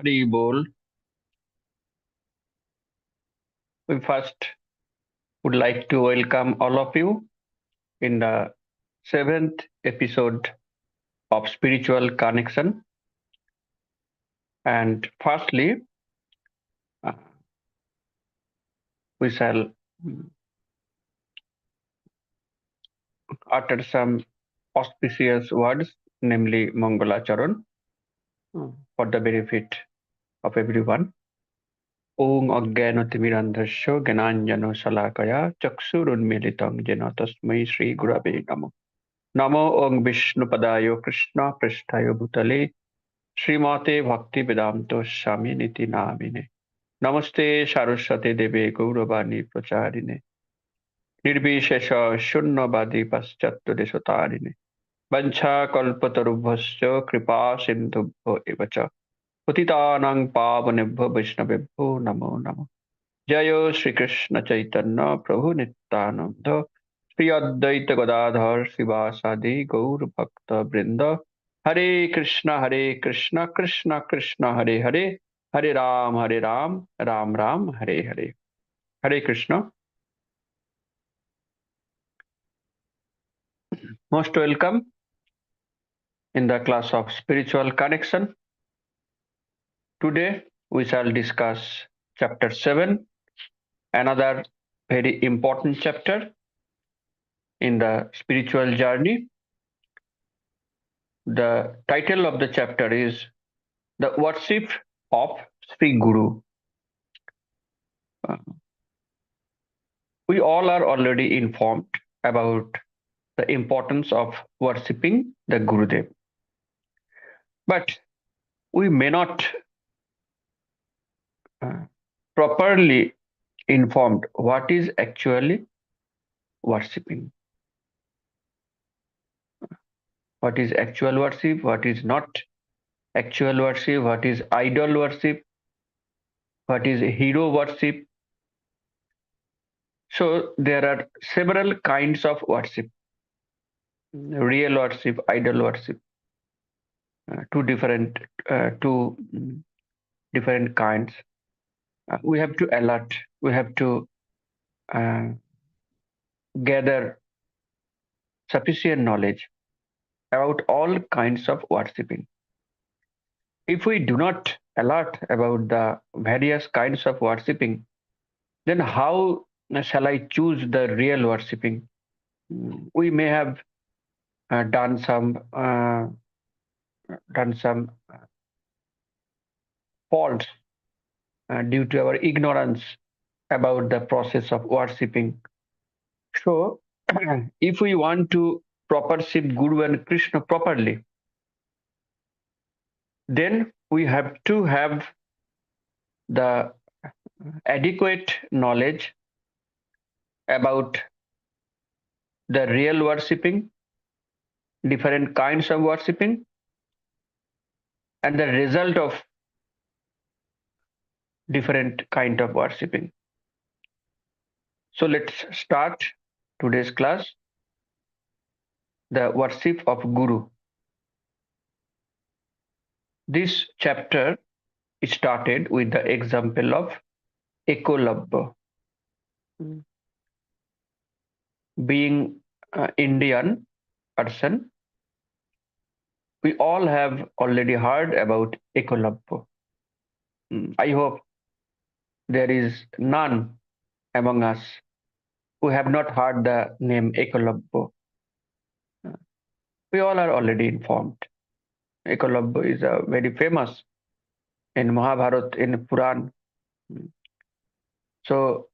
Hari Bol. We first would like to welcome all of you in the seventh episode of Spiritual Connection. And firstly, uh, we shall utter some auspicious words, namely Mangala Charan, for the benefit of everyone. Om Ajnanotimirandhasya Gyananjano Salakaya Chaksurunmilitam Jena Tasmai Shri Gurave Namo. Namo Om Vishnupadayo Krishna Prishtayo Bhutale Srimate Bhakti Vedanto Swami Niti Namine. Namaste Saraswati Deve Gauravani Pracharine. Nirvishesha Shunnavadi Paschattu Desotarine. Vancha Kalpatarubhasya Kripa Sindhubho Evacha. Patitanang Pavanebho Vaishnavebho Namo Namo. Jayo Sri Krishna Chaitanya Prabhu Nityananda. Sri Advaita Gadadhar Sivasadi Gaur Bhakta Brinda. Hare Krishna, Krishna Krishna, Hare Hare, Hare Ram, Ram Ram, Hare Hare. Hare Krishna. Most welcome in the class of Spiritual Connection. Today we shall discuss chapter 7, another very important chapter in the spiritual journey. The title of the chapter is The Worship of Sri Guru. Uh, we all are already informed about the importance of worshipping the Gurudev. But we may not uh, properly informed what is actually worshipping, what is actual worship, what is not actual worship, what is idol worship, what is hero worship. So there are several kinds of worship: real worship, idol worship, two different kinds. We have to alert. We have to uh, gather sufficient knowledge about all kinds of worshipping. If we do not alert about the various kinds of worshipping, then how shall I choose the real worshipping? We may have uh, done some uh, done some faults due to our ignorance about the process of worshipping. So, if we want to proper worship Guru and Krishna properly, then we have to have the adequate knowledge about the real worshipping, different kinds of worshipping, and the result of different kind of worshipping. So let's start today's class, the worship of Guru. This chapter started with the example of Ekolabha. Being Indian person, we all have already heard about Ekolabha. I hope there is none among us who have not heard the name Ekolabha. We all are already informed. Ekolabha is very famous in Mahabharata, in Puran. So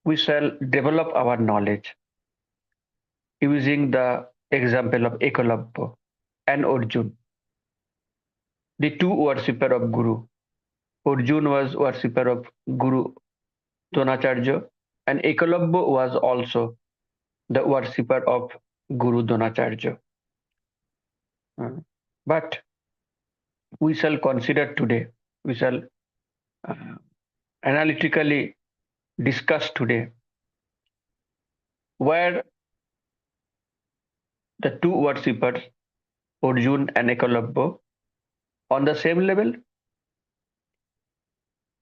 we shall develop our knowledge using the example of Ekolabha and Arjun, the two worshipper of Guru. Arjun was worshipper of Guru Dronacharya, and Ekalabha was also the worshipper of Guru Dronacharya. But we shall consider today, we shall uh, analytically discuss today where the two worshippers, Arjun and Ekalabha, on the same level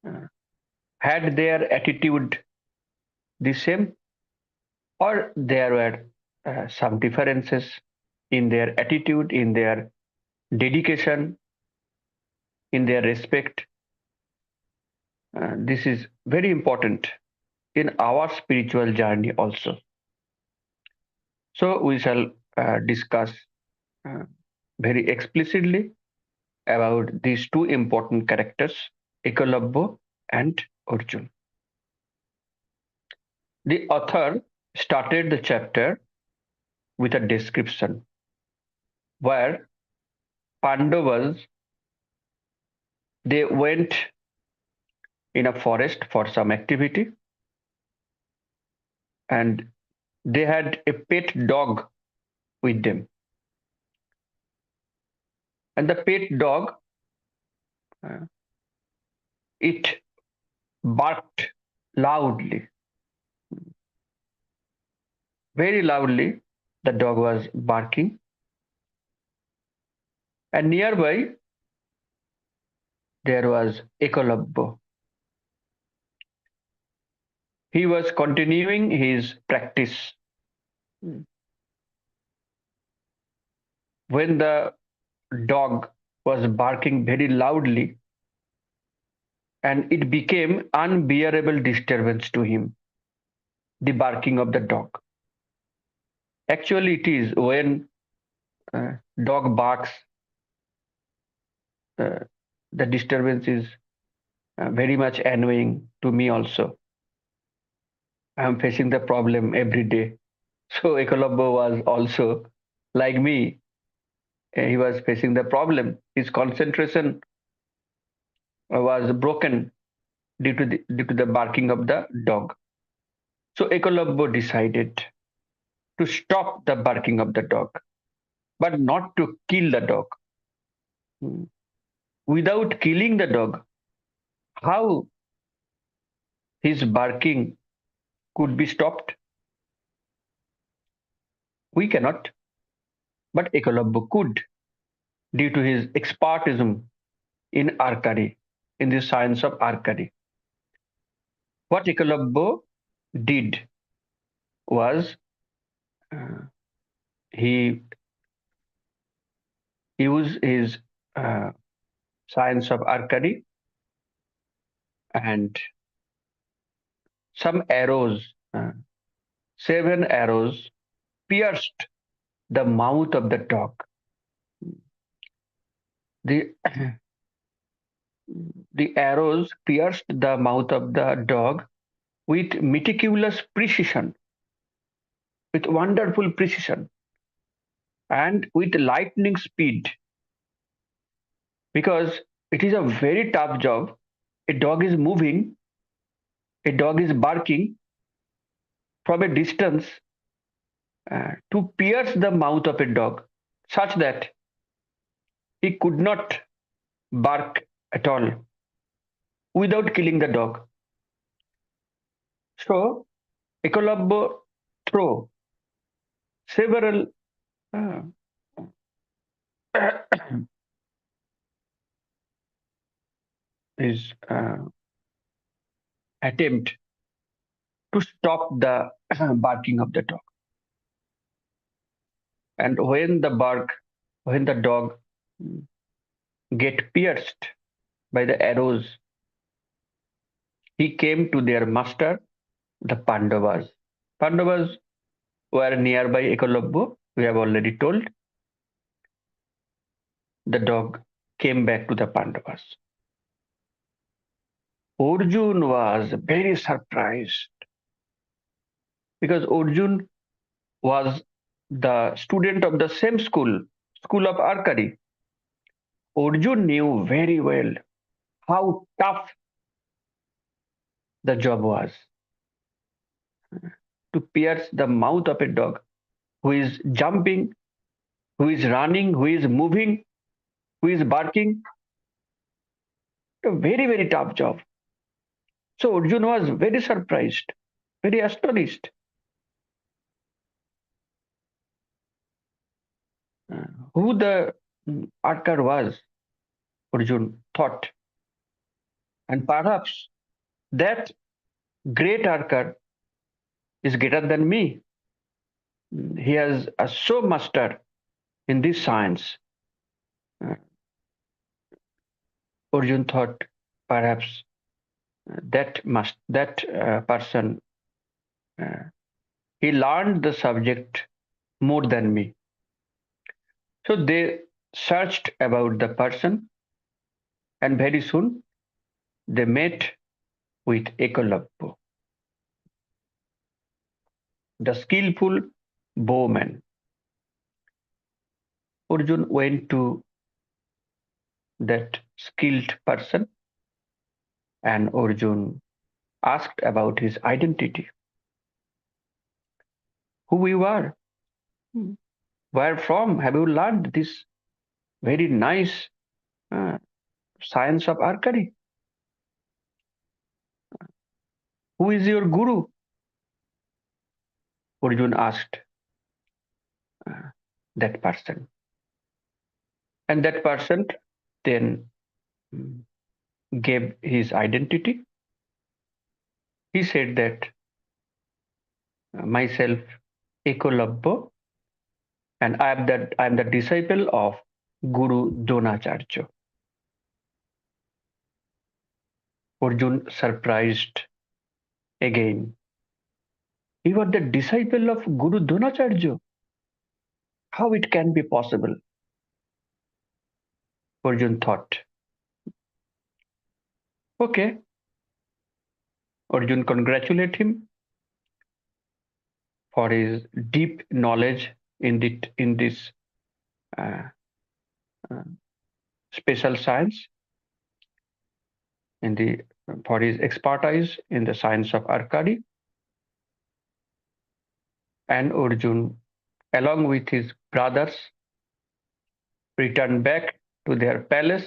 uh, had their attitude the same, or there were some differences in their attitude, in their dedication, in their respect. This is very important in our spiritual journey also. So we shall discuss uh, very explicitly about these two important characters, Ekalabya and Arjun. The author started the chapter with a description where Pandavas, they went in a forest for some activity, and they had a pet dog with them. And the pet dog, uh, it barked loudly, very loudly. The dog was barking, and nearby there was Ekalabya. He was continuing his practice. When the dog was barking very loudly, and it became unbearable disturbance to him, the barking of the dog. Actually, it is when uh, dog barks, uh, the disturbance is very much annoying to me also. I am facing the problem every day. So Ekalabya was also like me. He was facing the problem. His concentration was broken due to the barking of the dog. So Ekalabya decided to stop the barking of the dog, but not to kill the dog. Hmm. Without killing the dog, how his barking could be stopped? We cannot, but Ekalabya could due to his expertism in archery, in the science of archery. What Ekalabya did was uh, he used his uh, science of archery, and some arrows, 7 arrows, pierced the mouth of the dog. The, the arrows pierced the mouth of the dog with meticulous precision, with wonderful precision, and with lightning speed, because it is a very tough job. A dog is moving, a dog is barking from a distance, to pierce the mouth of a dog such that he could not bark at all without killing the dog. So Ekalabya threw several uh, his attempt to stop the barking of the dog. And when the dog get pierced by the arrows, he came to their master, the Pandavas. Pandavas were nearby Ekalabya. We have already told. The dog came back to the Pandavas. Arjun was very surprised because Arjun was the student of the same school of archery. Arjun knew very well how tough the job was to pierce the mouth of a dog who is jumping, who is running, who is moving, who is barking. A very, very tough job. So Arjun was very surprised, very astonished. Uh, who the archer was, Arjun thought. And perhaps that great archer is greater than me. He has so mastered in this science. Uh, Arjun thought perhaps that person uh, he learned the subject more than me. So they searched about the person, and very soon they met with Ekolabbo, the skillful bowman. Arjun went to that skilled person, and Arjun asked about his identity, who you are, where from, have you learned this very nice uh, science of archery? Who is your guru? Arjun asked uh, that person. And that person then mm, gave his identity. He said that myself, Ekolabbo, and I am the disciple of Guru Dronacharya. Arjun surprised again. You are the disciple of Guru Dronacharya. How it can be possible? Arjun thought. Okay, Arjun congratulate him for his deep knowledge in this uh, uh, special science, in the for his expertise in the science of archery. And Arjun, along with his brothers, returned back to their palace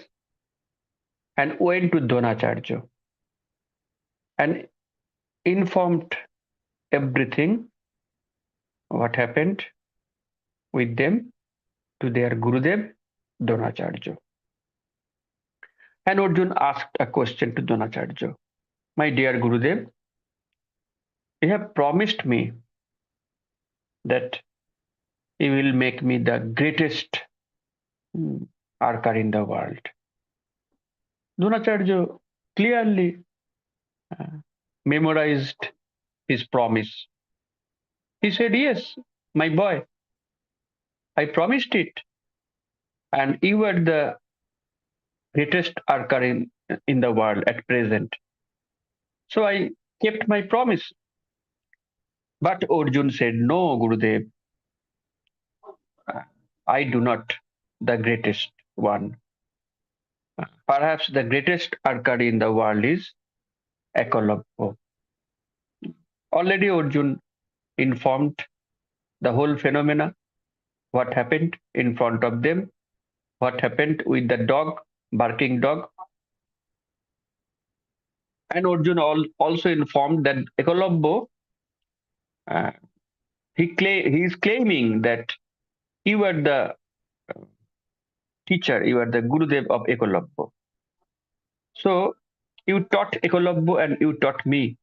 and went to Dronacharya and informed everything what happened with them to their Gurudev Dronacharya. And Arjun asked a question to Dronacharya. My dear Gurudev, you have promised me that you will make me the greatest archer in the world. Dronacharya clearly uh, memorized his promise. He said, yes, my boy, I promised it. And you were the greatest archer in the world at present. So I kept my promise. But Arjun said, no, Gurudev, I do not the greatest one. Perhaps the greatest archer in the world is Ekolabbo. Already Arjun informed the whole phenomena, what happened in front of them, what happened with the dog, barking dog. And Arjun also informed that Ekolabbo, uh, he is claiming that you are the teacher, you are the Gurudev of Ekolabbo. So you taught Ekolabbo and you taught me,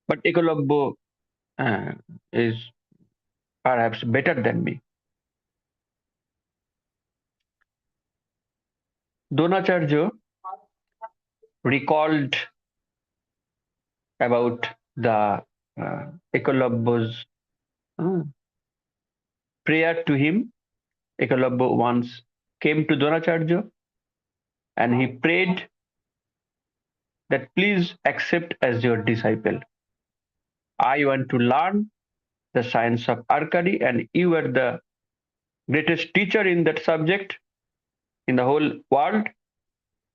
but Ekolabbo uh, is perhaps better than me. Dronacharya recalled about the Ekolabbo's uh, prayer to him. Ekolabbo once came to Dronacharya and he prayed that please accept as your disciple. I want to learn the science of archery, and you are the greatest teacher in that subject in the whole world.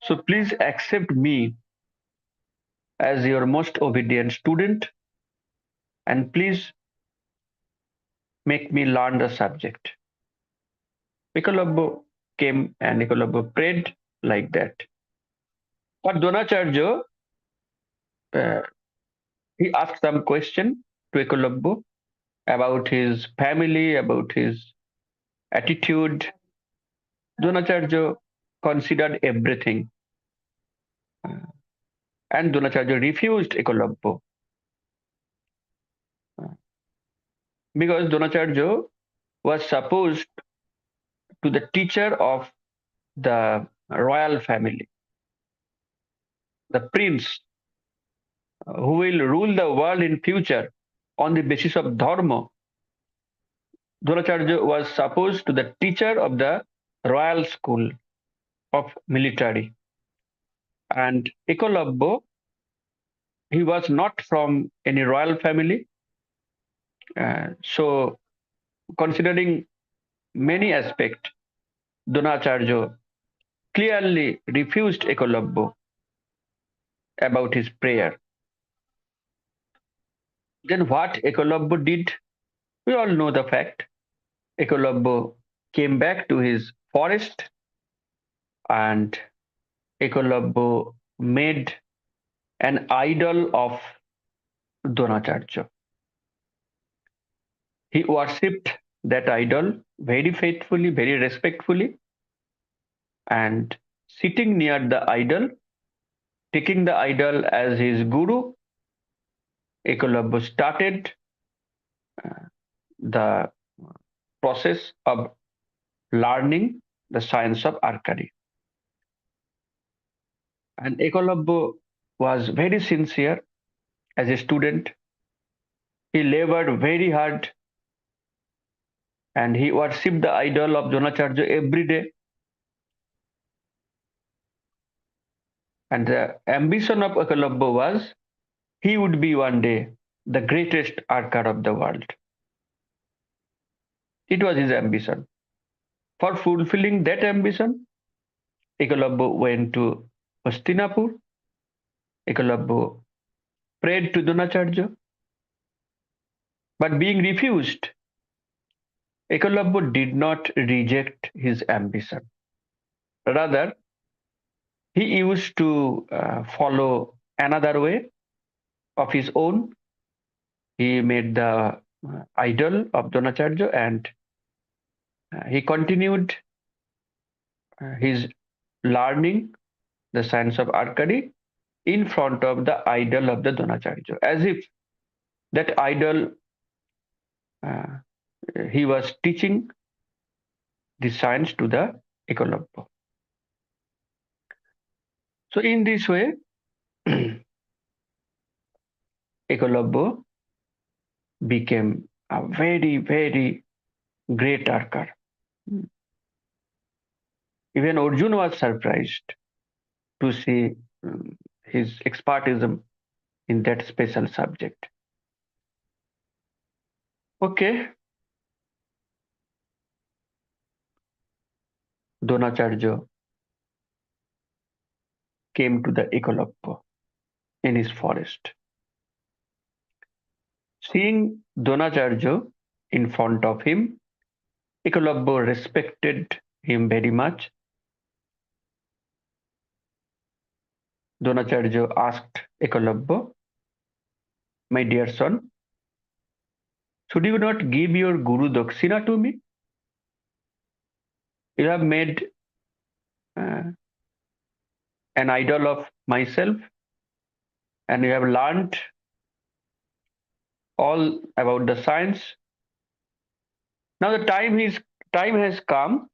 So please accept me as your most obedient student and please make me learn the subject. Nicolabo came and Nicolabo prayed like that. But Dronacharya, uh, he asked some question to Ekolabbo about his family, about his attitude. Dronacharya considered everything and Dronacharya refused Ekolabya because Dronacharya was supposed to the teacher of the royal family, the prince who will rule the world in future on the basis of dharma. Dronacharya was supposed to the teacher of the royal school of military, and Ekolabya, he was not from any royal family. So, considering many aspects, Dronacharya clearly refused Ekolabya about his prayer. Then what Ekolabya did, we all know the fact. Ekolabya came back to his forest and Ekolabya made an idol of Dronacharya. He worshipped that idol very faithfully, very respectfully, and sitting near the idol, taking the idol as his guru, Ekolabya started the process of learning the science of archery. And Ekolabya was very sincere as a student. He labored very hard and he worshipped the idol of Dronacharya every day. And the ambition of Ekolabya was he would be one day the greatest archer of the world. It was his ambition. For fulfilling that ambition, Ekolabya went to Hastinapur. Ekolabya prayed to Dronacharya, but being refused, Ekolabya did not reject his ambition. Rather, he used to follow another way of his own. He made the idol of Dronacharya and he continued his learning the science of archery in front of the idol of the Dronacharya, as if that idol uh, he was teaching the science to the Ekolabya. So in this way, Ekolabya became a very, very great archer. Even Arjun was surprised to see his expertism in that special subject. Okay, Dronacharya came to the Ekolabya in his forest. Seeing Dronacharya in front of him, Ekolabya respected him very much. Dronacharya asked Ekolabya, my dear son, should you not give your Guru Dakshina to me? You have made uh, an idol of myself and you have learned all about the science. Now the time has come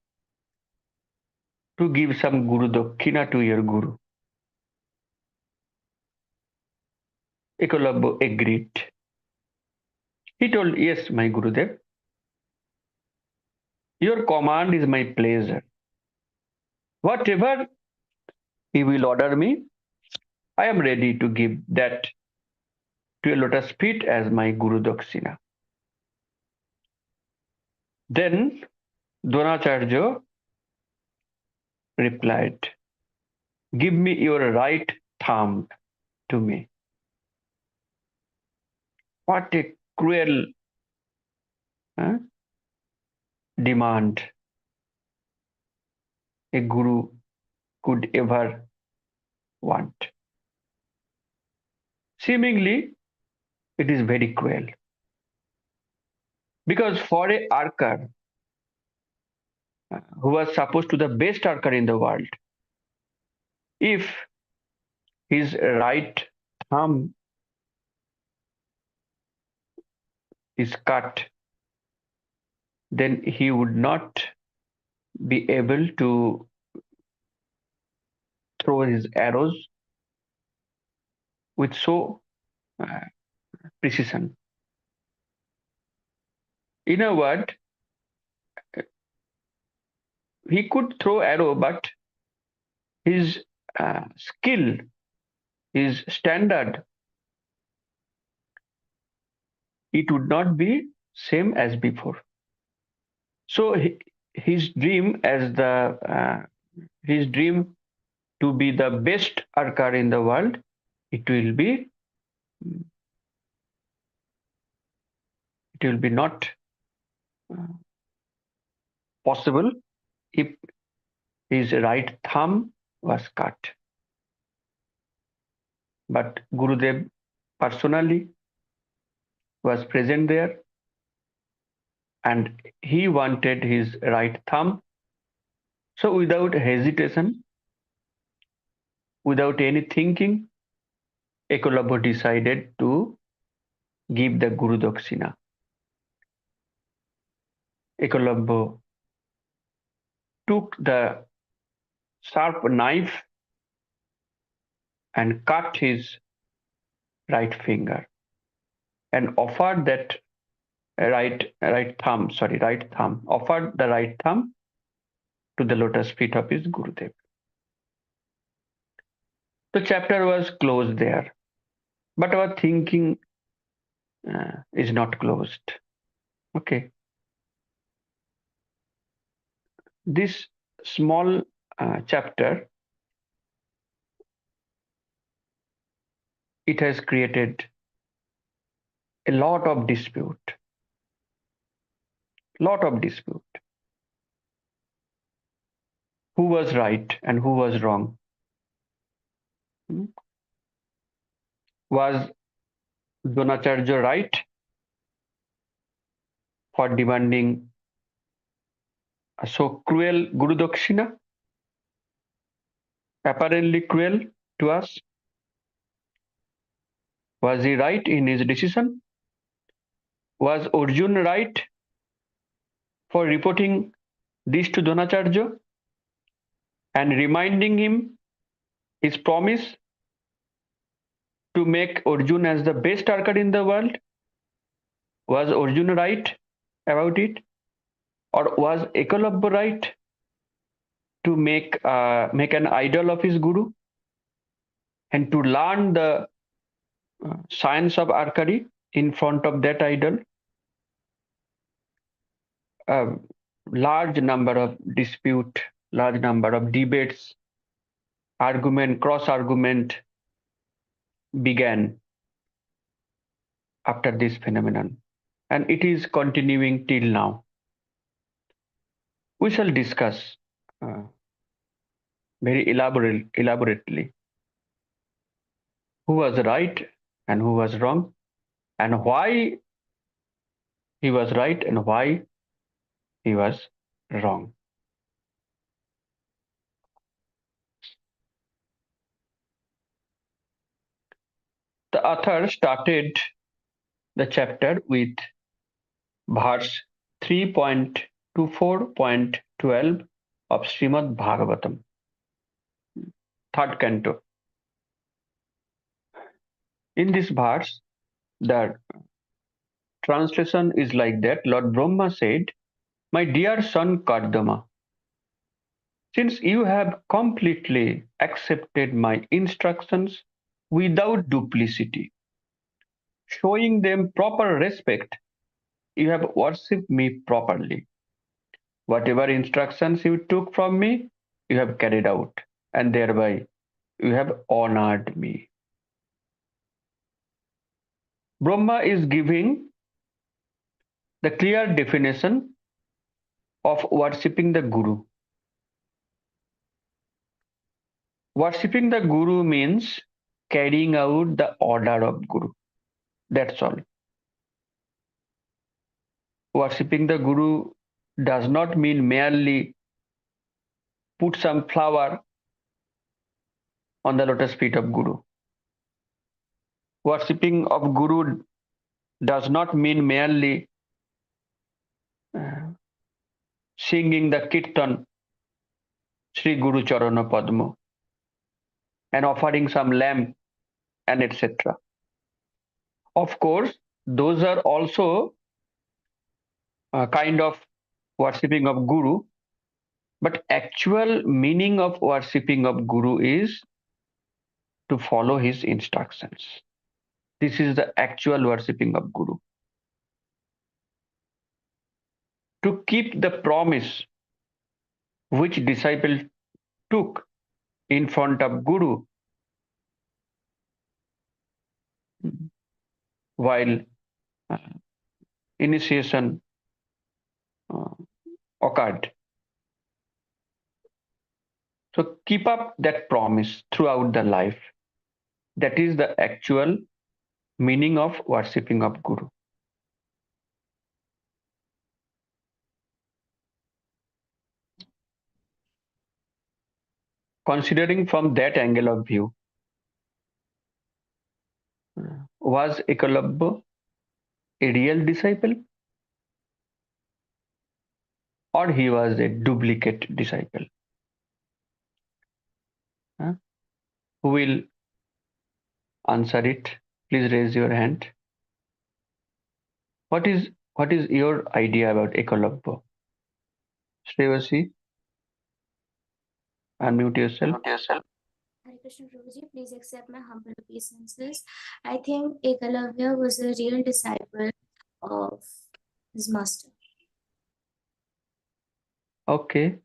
to give some Guru Dakshina to your Guru. Ekolabya agreed. He told, yes, my Gurudev, your command is my pleasure. Whatever he will order me, I am ready to give that to a lotus feet as my Guru Dakshina. Then Dronacharya replied, give me your right thumb to me. What a cruel uh, demand a guru could ever want. Seemingly, it is very cruel. Because for a archer who was supposed to be the best archer in the world, if his right thumb is cut, then he would not be able to throw his arrows with so uh, precision. In a word, he could throw arrow, but his skill, his standard, it would not be same as before. So his dream as the his dream to be the best archer in the world, it will be not uh, possible if his right thumb was cut. But Gurudev personally was present there, and he wanted his right thumb. So without hesitation, without any thinking, Ekolabha decided to give the Guru Dakshina. Ekolabha took the sharp knife and cut his right finger and offered that right thumb, offered the right thumb to the lotus feet of his Gurudev. The chapter was closed there, but our thinking is not closed. Okay, this small chapter, it has created a lot of dispute. Lot of dispute. Who was right and who was wrong? Hmm? Was Dronacharya right for demanding a so cruel Guru Dakshina? Apparently cruel to us. Was he right in his decision? Was Arjun right for reporting this to Dronacharya and reminding him his promise to make Arjun as the best archer in the world? Was Arjun right about it? Or was Ekalabha right to make an idol of his guru and to learn the science of archery in front of that idol? A large number of dispute, large number of debates, argument, cross argument began after this phenomenon, and it is continuing till now. We shall discuss very elaborately who was right and who was wrong, and why he was right and why he was wrong. The author started the chapter with verse 3.24.12 of Srimad Bhagavatam, third canto. In this verse, the translation is like that. Lord Brahma said, "My dear son Kardama, since you have completely accepted my instructions without duplicity, showing them proper respect, you have worshipped me properly. Whatever instructions you took from me, you have carried out, and thereby you have honored me." Brahma is giving the clear definition of worshipping the Guru. Worshipping the Guru means carrying out the order of Guru. That's all. Worshipping the Guru does not mean merely put some flower on the lotus feet of Guru. Worshipping of Guru does not mean merely uh, singing the kirtan Sri Guru Charana Padma and offering some lamb and etc. Of course, those are also a kind of worshipping of Guru, but actual meaning of worshipping of Guru is to follow his instructions. This is the actual worshipping of Guru. To keep the promise which disciple took in front of Guru while uh, initiation uh, occurred. So keep up that promise throughout the life. That is the actual meaning of worshipping of Guru. Considering from that angle of view, was Ekalabya a real disciple or he was a duplicate disciple? Who will answer it? Please raise your hand. What is your idea about Ekalabya? Shrevasi, unmute yourself. Hare Krishna Prabhuji, please accept my humble obeisances. I think Ekalavya was a real disciple of his master. Okay.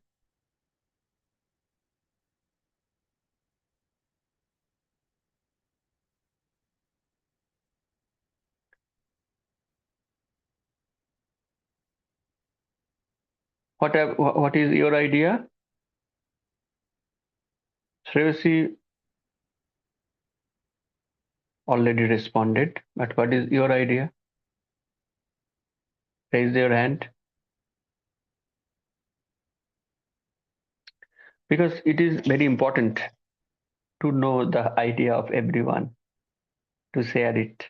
What is your idea? Shrevasi already responded, but what is your idea? Raise your hand. Because it is very important to know the idea of everyone, to share it.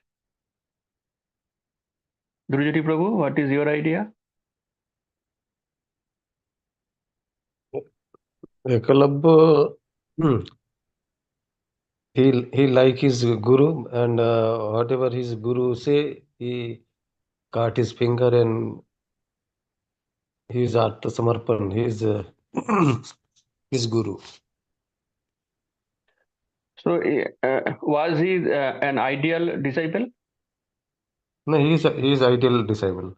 Drujati Prabhu, what is your idea? Ekalabya, he like his guru, and whatever his guru say, he cut his finger and he is Atma Samarpan. He is his guru. So, was he an ideal disciple? No, he is ideal disciple.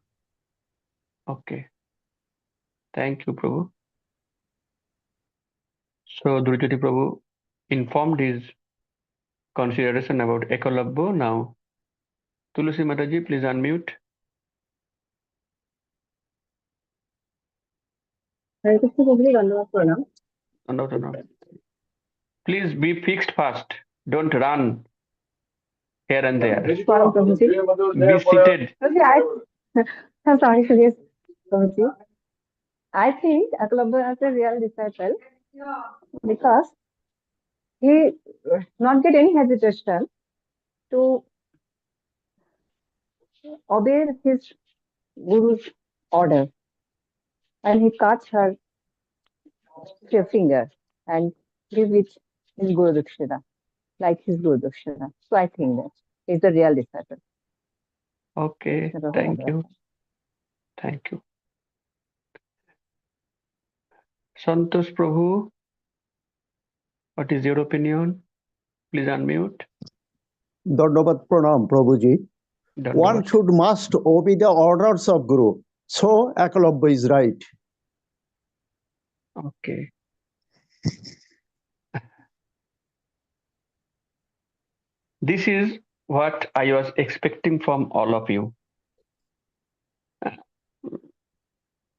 Okay. Thank you, Prabhu. So, Drujati Prabhu informed his consideration about Ekalabya. Now, Tulsi Mataji, please unmute. Hare Krishna Prabhuji, Dandavat Pranam. No. Please be fixed fast. Don't run here and there. Pranam Prabhuji. Be seated. I'm sorry for this, Prabhuji. I think Ekalabya is a real disciple because he not get any hesitation to obey his guru's order, and he cuts her finger and give it his Guru Dakshina, like his Guru Dakshina. So I think that he's a real disciple. Okay, thank you. Thank you. Santosh Prabhu, what is your opinion? Please unmute. Dandavat Pranam, Prabhuji. One must obey the orders of Guru. So Ekalabya is right. Okay. This is what I was expecting from all of you.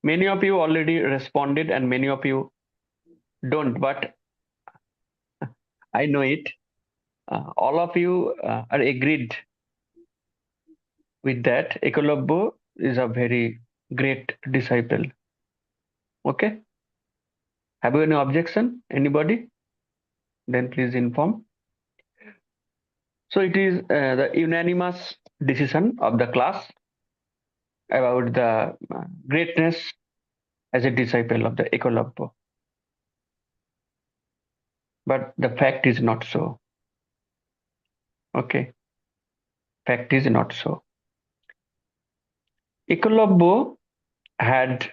Many of you already responded and many of you don't, but I know it. All of you are agreed with that. Ekalabya is a very great disciple. Okay? Have you any objection? Anybody? then please inform. So it is the unanimous decision of the class about the greatness as a disciple of the Ekolabya. But the fact is not so. Okay, fact is not so. Ekolabya had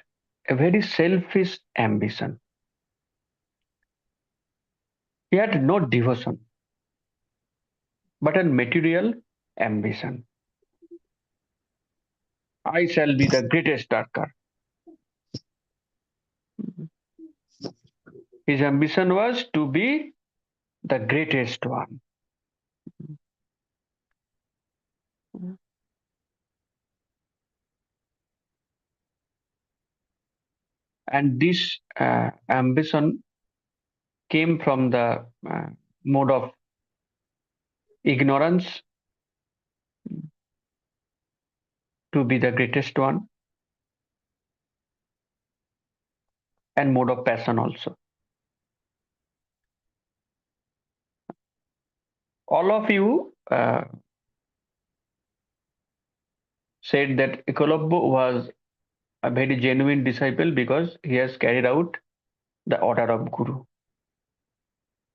a very selfish ambition. He had no devotion, but a material ambition. I shall be the greatest darker. His ambition was to be the greatest one. And this ambition came from the mode of ignorance to be the greatest one, and mode of passion also. All of you said that Ekolabya was a very genuine disciple because he has carried out the order of Guru.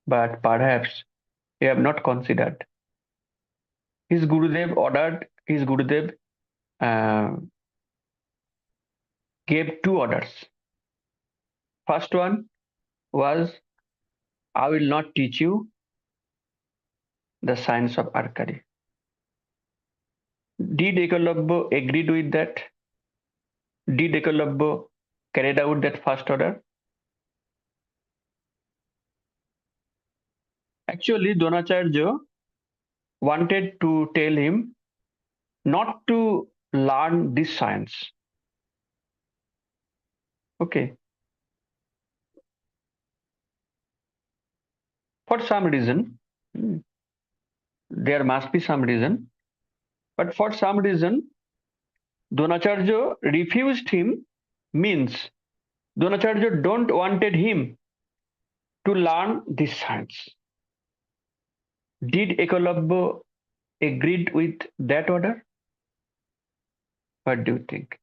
But perhaps you have not considered. His Gurudev ordered, his Gurudev gave two orders. First one was, I will not teach you the science of archery. Did Ekolabya agreed with that? Did Ekolabya carried out that first order? Actually, Dronacharya wanted to tell him not to learn this science. Okay. For some reason, there must be some reason, but for some reason, Dronacharya refused him, means Dronacharya don't wanted him to learn this science. Did Ekolabya agreed with that order? What do you think?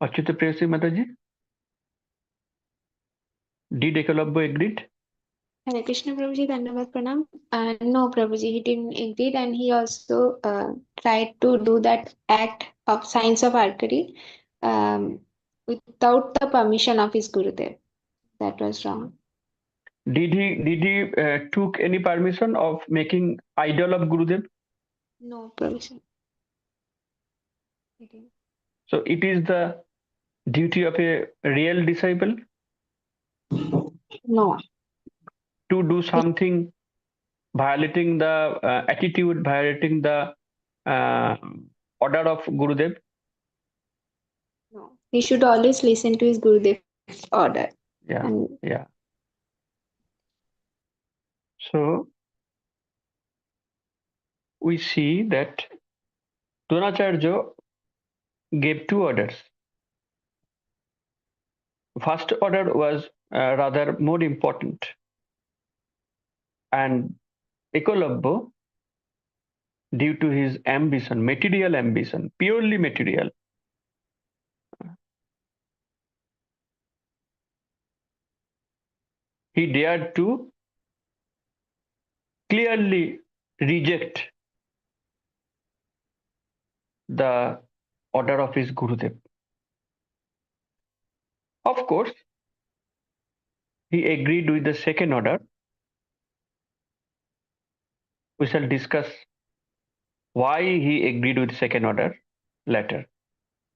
Achyuta Prayasi Mataji? Did Ekolabya agreed? Hare Krishna Prabhuji, Dhanavad Pranam. No, Prabhuji, he didn't agree, and he also tried to do that act of science of archery without the permission of his Gurudev. That was wrong. Did he took any permission of making idol of Gurudev? No, Prabhuji. He didn't. So it is the duty of a real disciple No. to do something violating the attitude, violating the order of Gurudev. No. He should always listen to his Gurudev's order. Yeah, And yeah. So we see that Dronacharya gave two orders. First order was rather more important, and Ekolabya, due to his ambition, material ambition, purely material, he dared to clearly reject the order of his Gurudev. Of course, he agreed with the second order. We shall discuss why he agreed with second order later.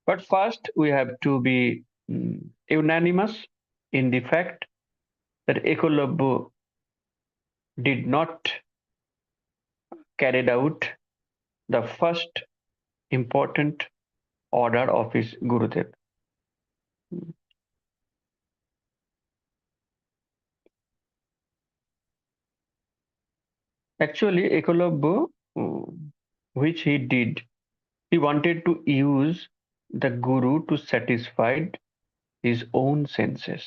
But first, we have to be unanimous in the fact that Ekolabya did not carry out the first important order of his Gurudev. Actually, Ekolabya, which he did, he wanted to use the Guru to satisfy his own senses.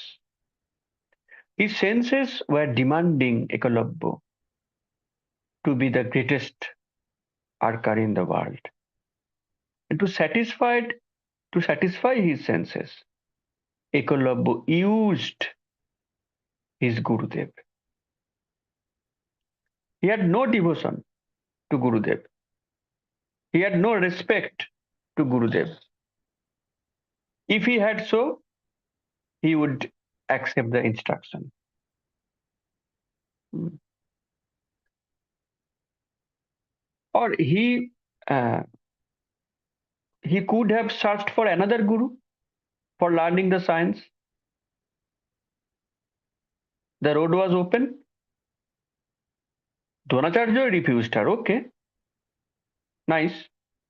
His senses were demanding Ekalavya to be the greatest archer in the world. And to satisfy his senses, Ekalavya used his Gurudev. He had no devotion to Gurudev. He had no respect to Gurudev. If he had so, he would accept the instruction. Or he could have searched for another guru for learning the science. The road was open. Dronacharya refused her. Okay, nice,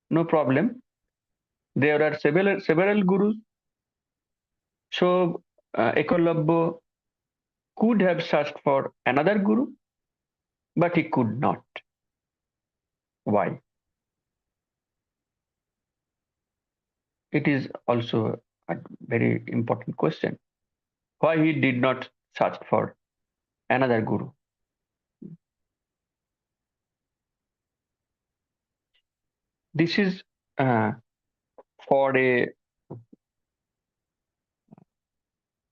no problem. There are several gurus. So Ekalavya could have searched for another guru, but he could not. Why? It is also a very important question. Why he did not search for another guru? This is for a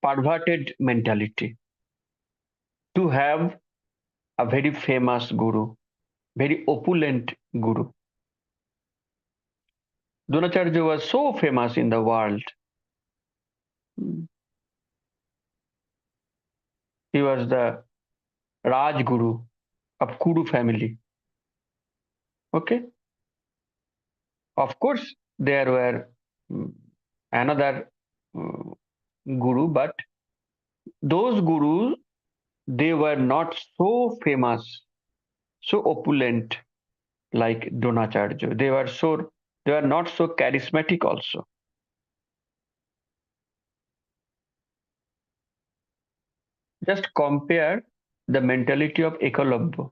perverted mentality to have a very famous guru, very opulent guru. Dronacharya was so famous in the world. He was the Raj Guru of Kuru family. Okay. Of course, there were another guru, but those gurus, they were not so famous, so opulent like Dronacharya. They were not so charismatic also. Just compare the mentality of Ekalavya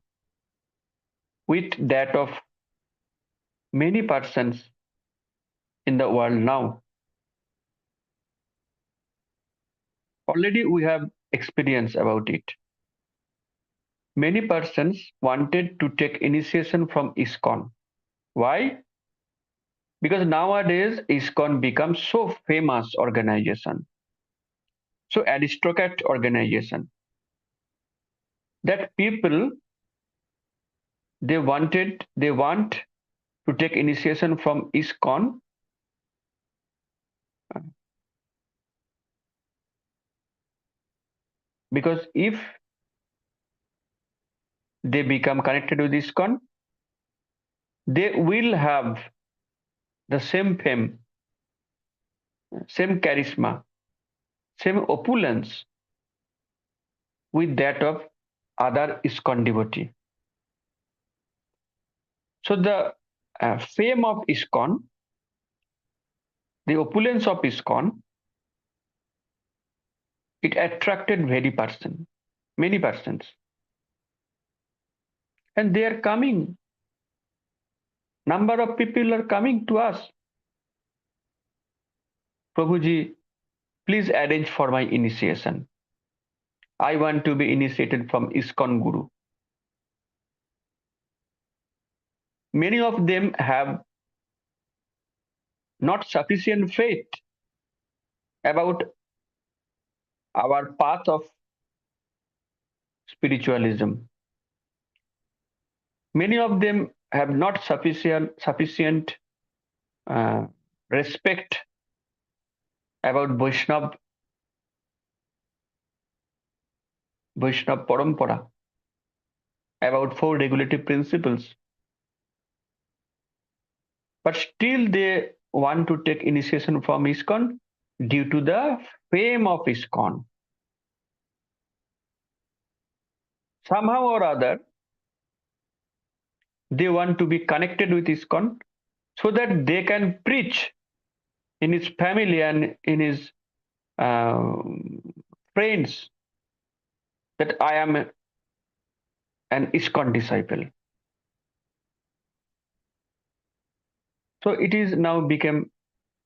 with that of many persons in the world now. Already we have experience about it. Many persons wanted to take initiation from ISKCON. Why? Because nowadays ISKCON becomes so famous organization, so aristocrat organization, that people they want to take initiation from ISKCON because if they become connected with ISKCON, they will have the same fame, same charisma, same opulence with that of other ISKCON devotee. So the fame of ISKCON, the opulence of ISKCON, it attracted many persons. And they are coming. Number of people are coming to us. Prabhuji, please arrange for my initiation. I want to be initiated from ISKCON Guru. Many of them have not sufficient faith about our path of spiritualism. Many of them have not sufficient respect about Vaishnav Parampara, about 4 regulative principles. But still they want to take initiation from ISKCON due to the fame of ISKCON. Somehow or other, they want to be connected with ISKCON so that they can preach in his family and in his friends that I am an ISKCON disciple. So it has now become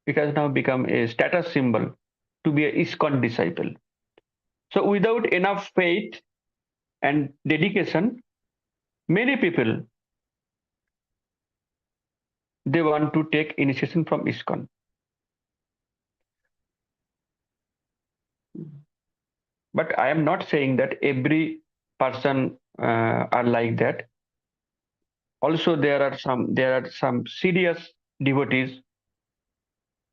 a status symbol to be an ISKCON disciple. So without enough faith and dedication, many people, they want to take initiation from ISKCON. But I am not saying that every person are like that. Also, there are some serious devotees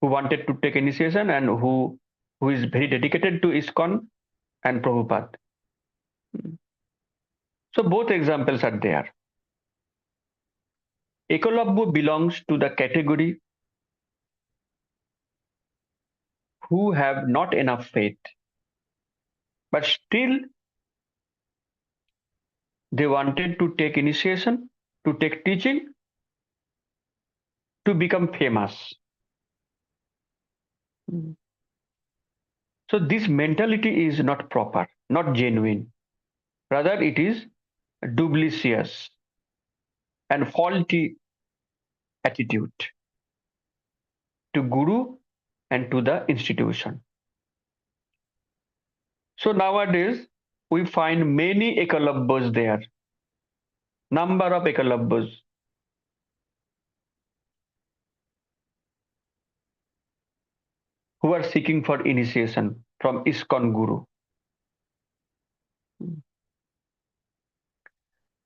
who wanted to take initiation and who is very dedicated to ISKCON and Prabhupada. So both examples are there. Ekolabya belongs to the category who have not enough faith, but still they wanted to take initiation, to take teaching, to become famous. So this mentality is not proper, not genuine. Rather, it is duplicitous and faulty attitude to Guru and to the institution. So nowadays, we find many ekalavyas there, number of ekalavyas. Who are seeking for initiation from ISKCON Guru.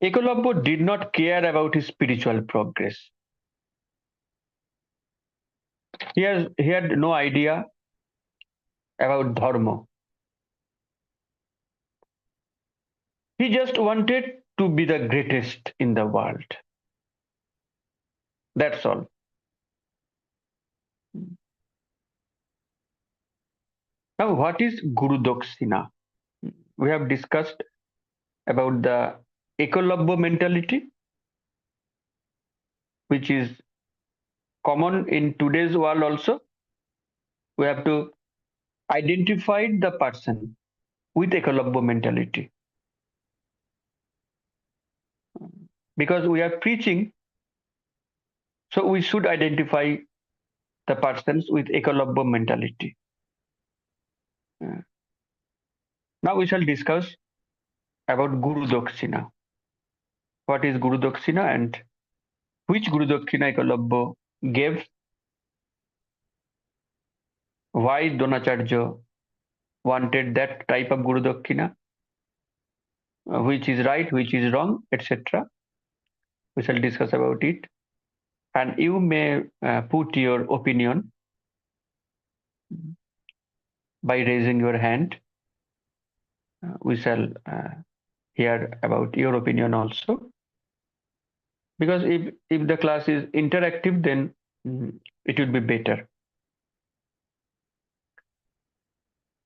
Ekolabya did not care about his spiritual progress. He had no idea about dharma. He just wanted to be the greatest in the world. That's all. Now, what is Guru Dakshina? We have discussed about the Ekolabya mentality, which is common in today's world also. We have to identify the person with Ekolabya mentality. Because we are preaching, so we should identify the persons with Ekolabya mentality. Now we shall discuss about Guru Dakshina. What is Guru Dakshina and which Guru Dakshina Ekolabya gave? Why Dronacharya wanted that type of Guru Dakshina? Which is right, which is wrong, etc. We shall discuss about it. And you may put your opinion by raising your hand. We shall hear about your opinion also. Because if the class is interactive, then it will be better.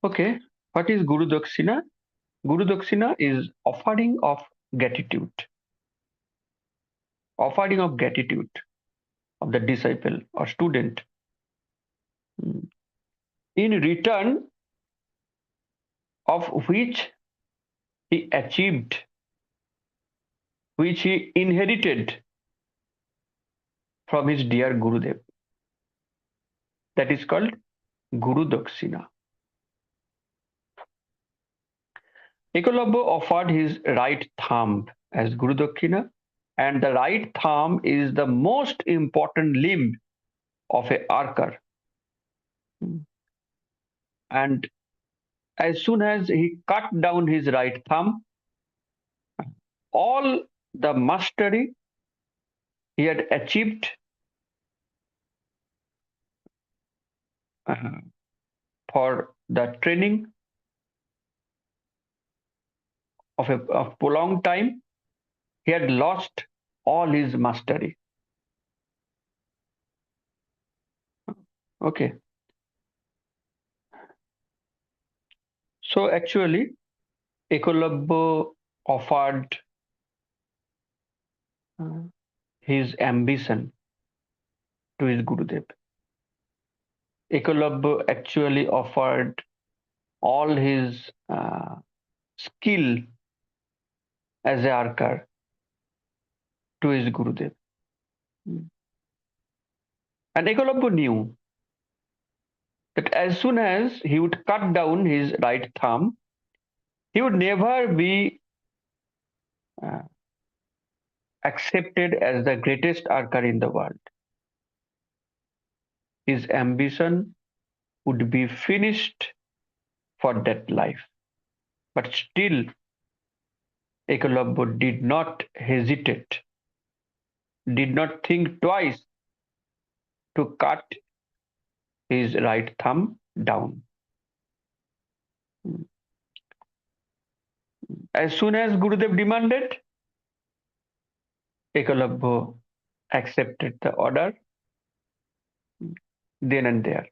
Okay, what is Guru Dakshina? Guru Dakshina is offering of gratitude. Offering of gratitude of the disciple or student. In return of which he achieved, which he inherited from his dear Gurudev. That is called Guru Dakshina. Ekolabya offered his right thumb as Guru Dakshina, and the right thumb is the most important limb of a archer. And as soon as he cut down his right thumb, all the mastery he had achieved for the training of a prolonged time, he had lost all his mastery. Okay. So actually, Ekolabya offered his ambition to his Gurudev. Ekolabya actually offered all his skill as a archer to his Gurudev. And Ekolabya knew that as soon as he would cut down his right thumb, He would never be accepted as the greatest archer in the world. His ambition would be finished for that life. But still, Ekalavya did not hesitate, did not think twice to cut his right thumb down. As soon as Gurudev demanded, Ekalavya accepted the order then and there.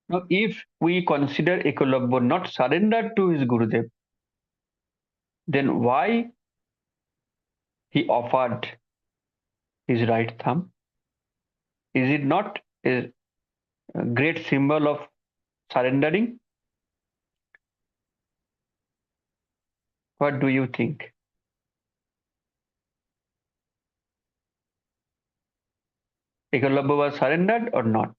Now, if we consider Ekalavya not surrendered to his Gurudev, then why he offered his right thumb? Is it not a great symbol of surrendering? What do you think? Ekalavya was surrendered or not?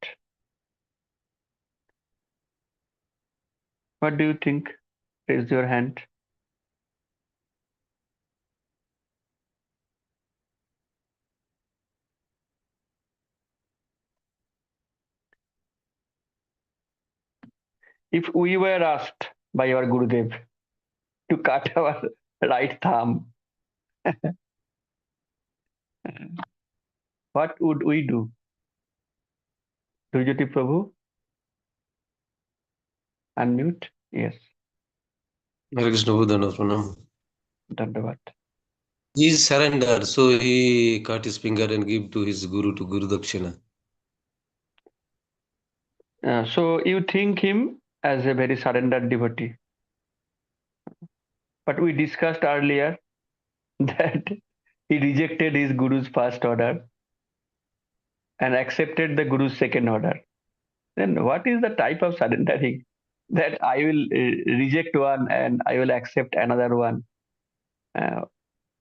What do you think? Raise your hand. If we were asked by our Gurudev to cut our right thumb, what would we do? Durjoti Prabhu? Unmute? Yes. Hare Krishna, Dandavat Pranam. Dandavat. He surrendered, so he cut his finger and give to his guru, to Guru Dakshina. So you think him as a very surrendered devotee. But we discussed earlier that he rejected his guru's first order and accepted the guru's second order. Then what is the type of surrendering? That I will reject one and I will accept another one.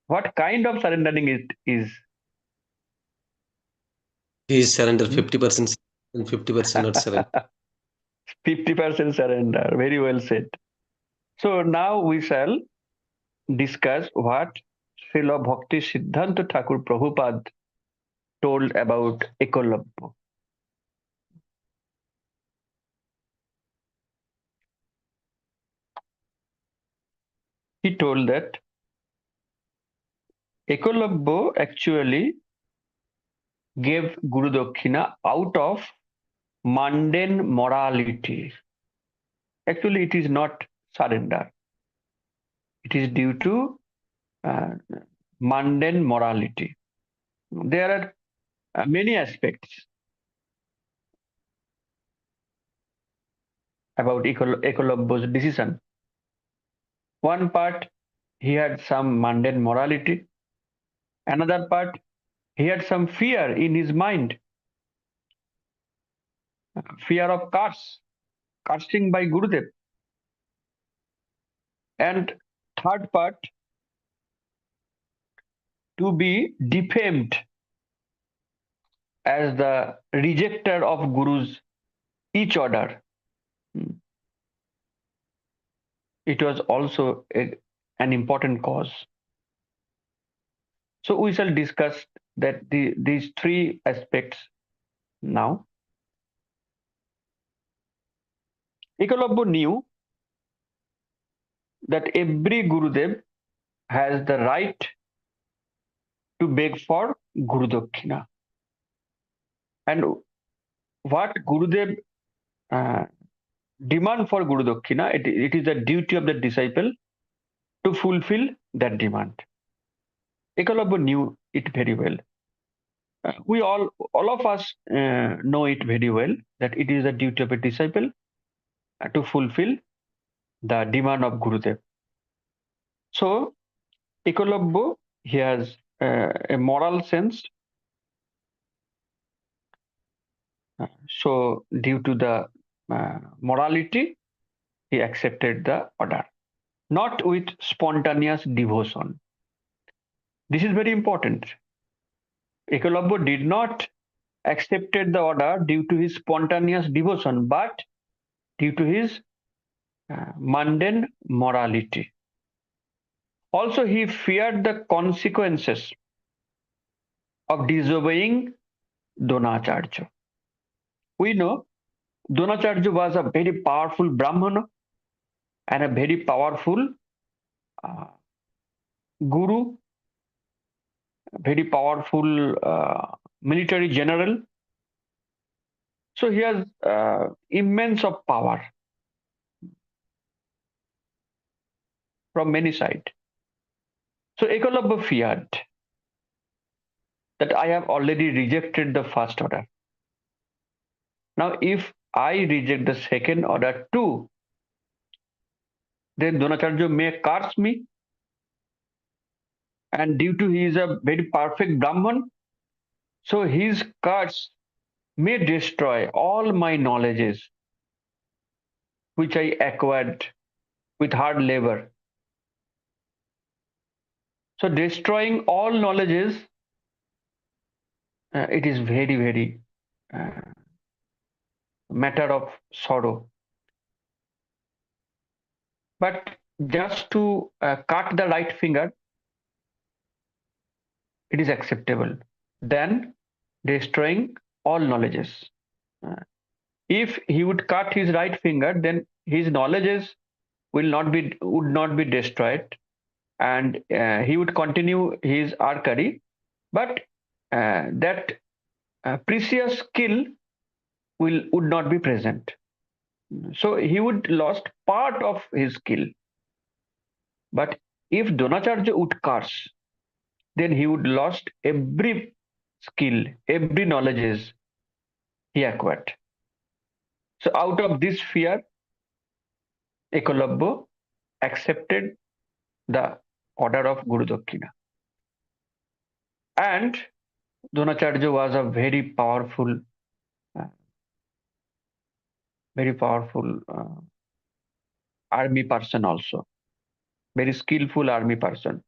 What kind of surrendering it is? He surrendered 50% and 50% not surrender. 50% surrender. Very well said. So now we shall discuss what Srila Bhakti Siddhanta Thakur Prabhupada told about Ekalavya. He told that Ekalavya actually gave Guru Dakshina out of mundane morality. Actually, it is not surrender. It is due to mundane morality. There are many aspects about Ekalavya's decision. One part, he had some mundane morality. Another part, he had some fear in his mind. Fear of casting by Gurudev. And third part, to be defamed as the rejecter of Guru's each order. It was also an important cause. So we shall discuss that these three aspects now. Ekalavya knew that every Gurudev has the right to beg for Guru Dakshina. And what Gurudev demand for Guru Dakshina, it is the duty of the disciple to fulfill that demand. Ekalavya knew it very well. We all of us know it very well that it is the duty of a disciple to fulfill the demand of Gurudev. So Ekalavya, he has a moral sense. So due to the morality, he accepted the order, not with spontaneous devotion. This is very important. Ekalavya did not accepted the order due to his spontaneous devotion, but due to his mundane morality. Also, he feared the consequences of disobeying Dronacharya. We know Dronacharya was a very powerful Brahmana and a very powerful uh, guru, very powerful military general. So he has immense of power from many sides. So Eklavya feared that I have already rejected the first order. Now, if I reject the second order too, then Dronacharya may curse me, and due to he is a very perfect Brahman, so his curse may destroy all my knowledges which I acquired with hard labor. So destroying all knowledges, it is very, very matter of sorrow. But just to cut the right finger, it is acceptable. Then destroying all knowledges. If he would cut his right finger, then his knowledges would not be destroyed, and he would continue his archery, but that precious skill would not be present. So he would lost part of his skill. But if Dronacharya would curse, then he would lost every skill, every knowledge he acquired. So out of this fear, Eklavya accepted the order of Guru Dakshina. And Dronacharya was a very powerful army person also, very skillful army person.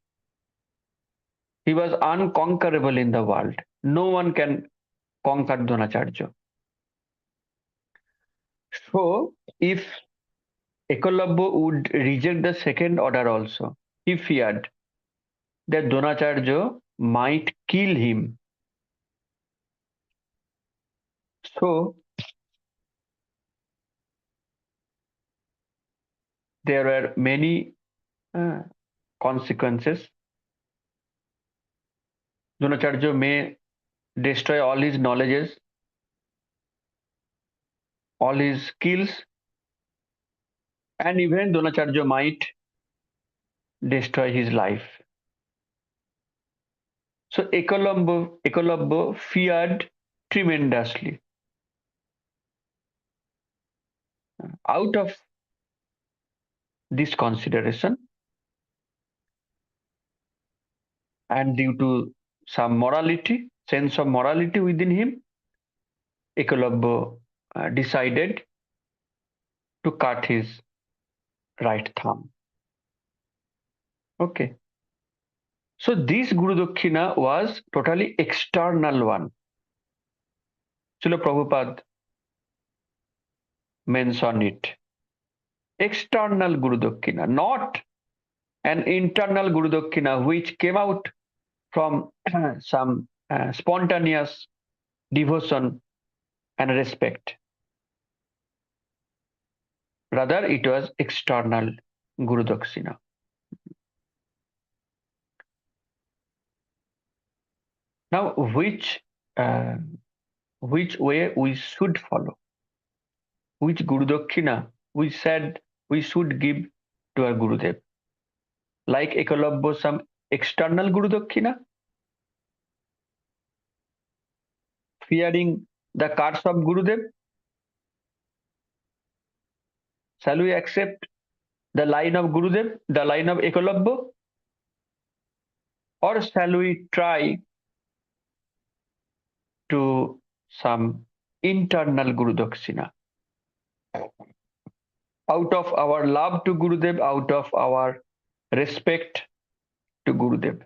He was unconquerable in the world. No one can conquer Dronacharya. So if Eklavya would reject the second order also, he feared that Dronacharya might kill him. So there were many consequences. Dronacharya may destroy all his knowledges, all his skills, and even Dronacharya might destroy his life. So Eklavya feared tremendously. Out of this consideration, and due to some morality, sense of morality within him, Eklavya decided to cut his right thumb. Okay. So this Guru Dakshina was totally external one. Srila Prabhupada mentioned it. External Guru Dakshina, not an internal Guru Dakshina which came out from some spontaneous devotion and respect. Rather, it was external Guru Dakshina. Now, which way we should follow? Which Guru Dakshina we said we should give to our Gurudev? Like Eklavya, some external Guru Dakshina, fearing the curse of Gurudev? Shall we accept the line of Gurudev, the line of Eklavya? Or shall we try to some internal Guru Dakshina? Out of our love to Gurudev, out of our respect to Gurudev.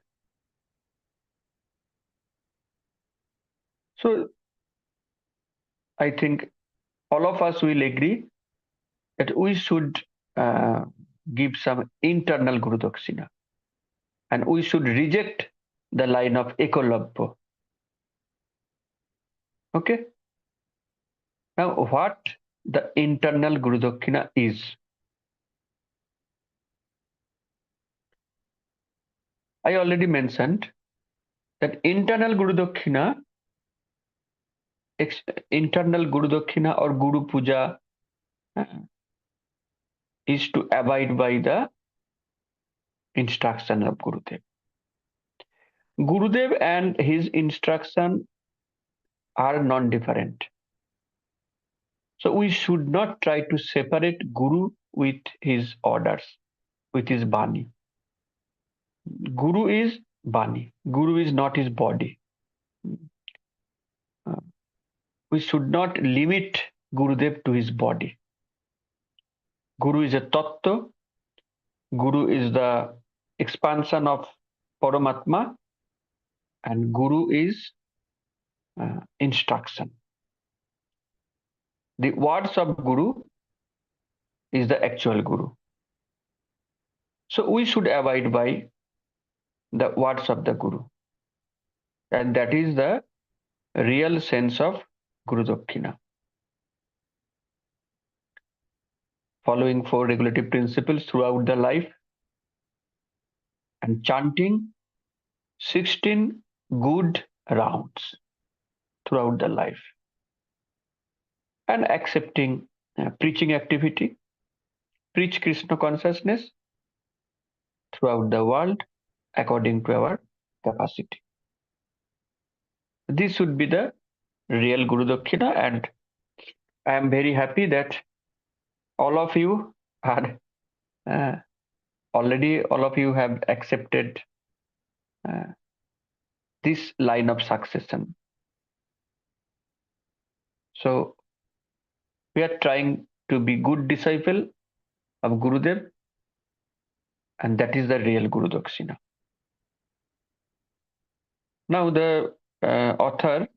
So I think all of us will agree that we should give some internal Guru Dakshina, and we should reject the line of Ekolabya. Okay? Now, what the internal Guru Dakshina is? I already mentioned that internal Guru Dakshina or Guru Puja uh, is to abide by the instruction of Gurudev. Gurudev and his instruction are non-different. So we should not try to separate Guru with his orders, with his Bani. Guru is Bani. Guru is not his body. Uh, we should not limit Gurudev to his body. Guru is a tattva. Guru is the expansion of Paramatma, and Guru is instruction. The words of Guru is the actual Guru. So we should abide by the words of the Guru. And that is the real sense of Guru Dakshina. Following 4 regulative principles throughout the life and chanting 16 good rounds throughout the life and accepting preaching activity, preach Krishna consciousness throughout the world according to our capacity. This should be the real Guru Dakshina, and I am very happy that all of you are already have accepted this line of succession. So we are trying to be good disciple of Gurudev, and that is the real Guru Dakshina. Now the author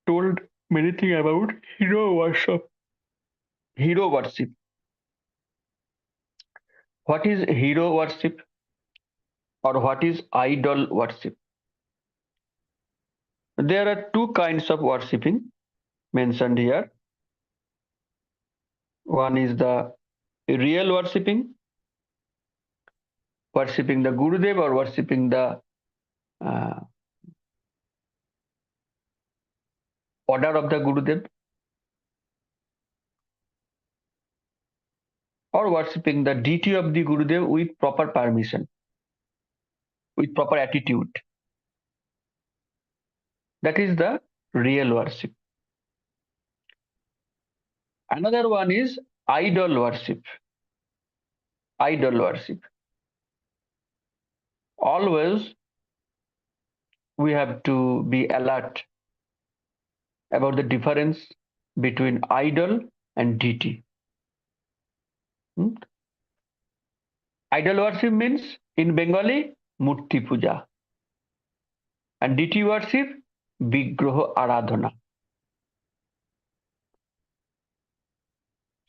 told many things about hero worship. Hero worship. What is hero worship or what is idol worship? There are 2 kinds of worshipping mentioned here. One is the real worshipping, worshipping the Gurudev or worshipping the order of the Gurudev, or worshipping the deity of the Gurudev with proper permission, with proper attitude. That is the real worship. Another one is idol worship. Idol worship. Always we have to be alert about the difference between idol and deity. Idol worship means in Bengali Murti Puja, and deity worship Vigraha Aradhana.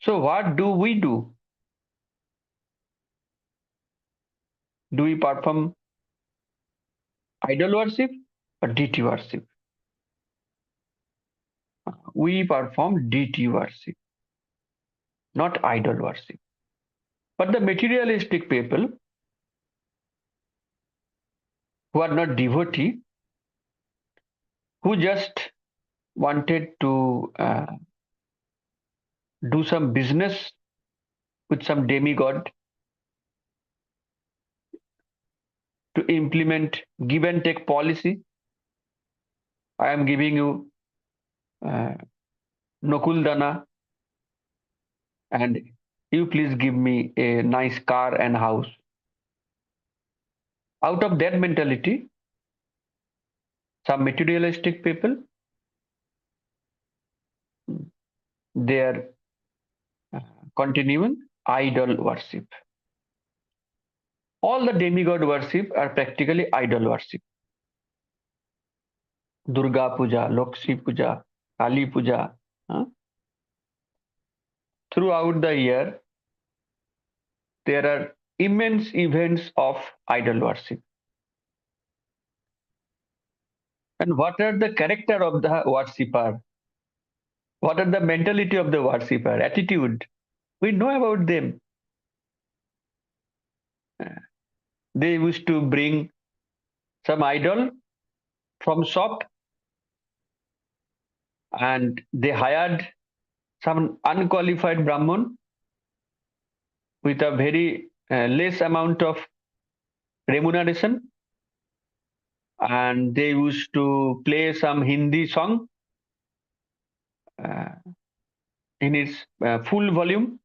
So what do we do? Do we perform idol worship or deity worship? We perform deity worship, not idol worship. But the materialistic people who are not devotee, who just wanted to do some business with some demigod, to implement give and take policy. I am giving you Nakul Dana, and you please give me a nice car and house. Out of that mentality, some materialistic people, they are continuing idol worship. All the demigod worship are practically idol worship. Durga Puja, Lakshmi Puja, Kali Puja. Throughout the year, there are immense events of idol worship. And what are the character of the worshipper? What are the mentality of the worshipper? Attitude. We know about them. They used to bring some idol from shop and they hired some unqualified Brahmin with a very less amount of remuneration, and they used to play some Hindi song uh, in its full volume.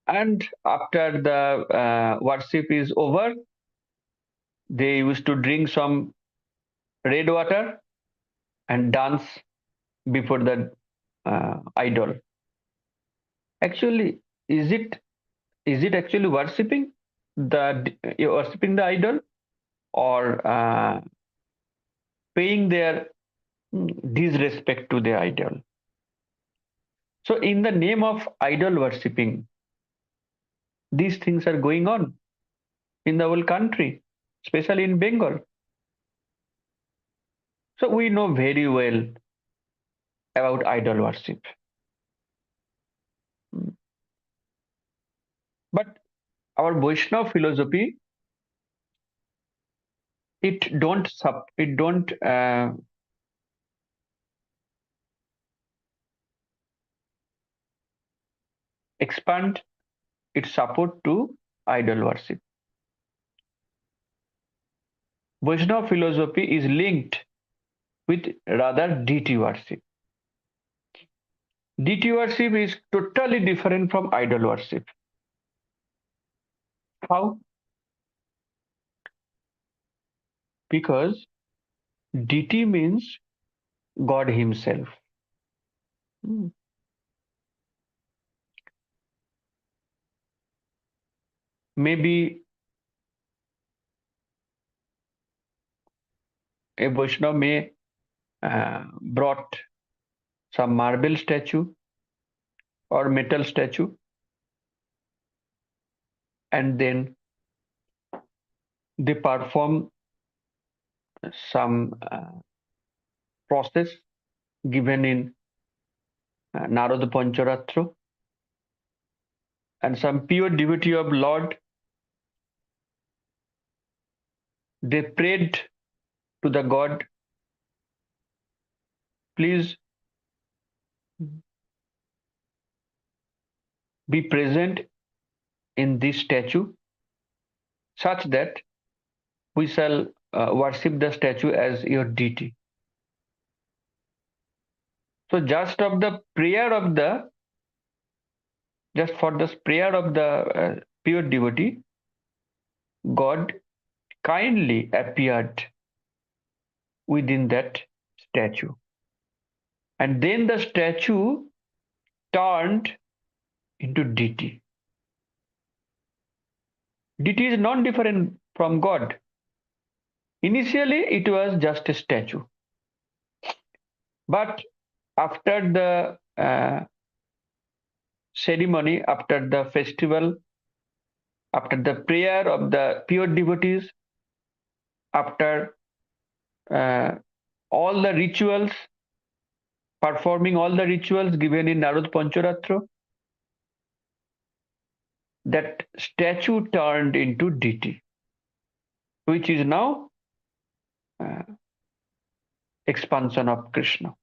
And after the worship is over, they used to drink some red water and dance before the idol. Actually, is it actually worshipping the idol, or paying their disrespect to the idol? So, in the name of idol worshipping, these things are going on in the whole country, especially in Bengal. So, we know very well about idol worship. But our Vaishnava philosophy, it don't expand its support to idol worship. Vaishnava philosophy is linked with rather deity worship. Deity worship is totally different from idol worship. How? Because deity means God Himself. Maybe a Vaishnava may brought some marble statue or metal statue, and then they perform some process given in Narada Pancharatra, and some pure devotee of Lord, they prayed to the God, please be present in this statue such that we shall worship the statue as your deity. So just for the prayer of the pure devotee, God kindly appeared within that statue. And then the statue turned into deity. Deity is not different from God. Initially, it was just a statue. But after the ceremony, after the festival, after the prayer of the pure devotees, after all the rituals, performing all the rituals given in Narad Pancharatra, that statue turned into deity, which is now expansion of Krishna.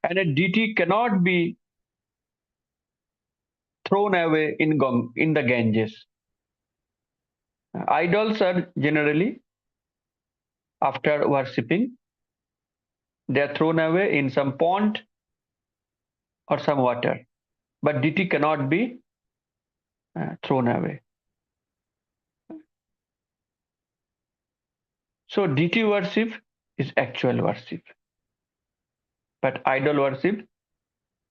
And a deity cannot be thrown away in the Ganges. Idols are generally, after worshipping, they are thrown away in some pond or some water. But deity cannot be thrown away. So deity worship is actual worship. But idol worship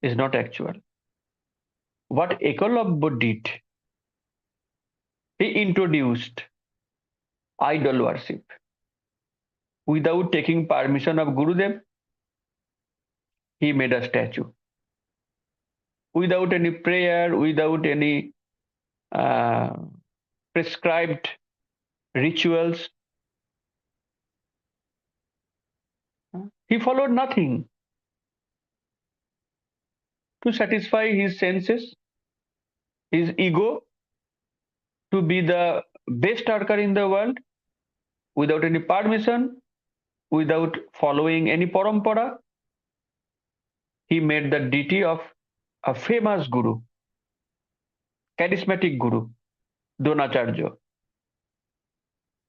is not actual. What Ekalabya did he introduced idol worship without taking permission of Gurudev. He made a statue without any prayer, without any uh, prescribed rituals. He followed nothing to satisfy his senses, his ego, to be the best worker in the world, without any permission, without following any parampara. He made the deity of a famous guru, charismatic guru, Dronacharya.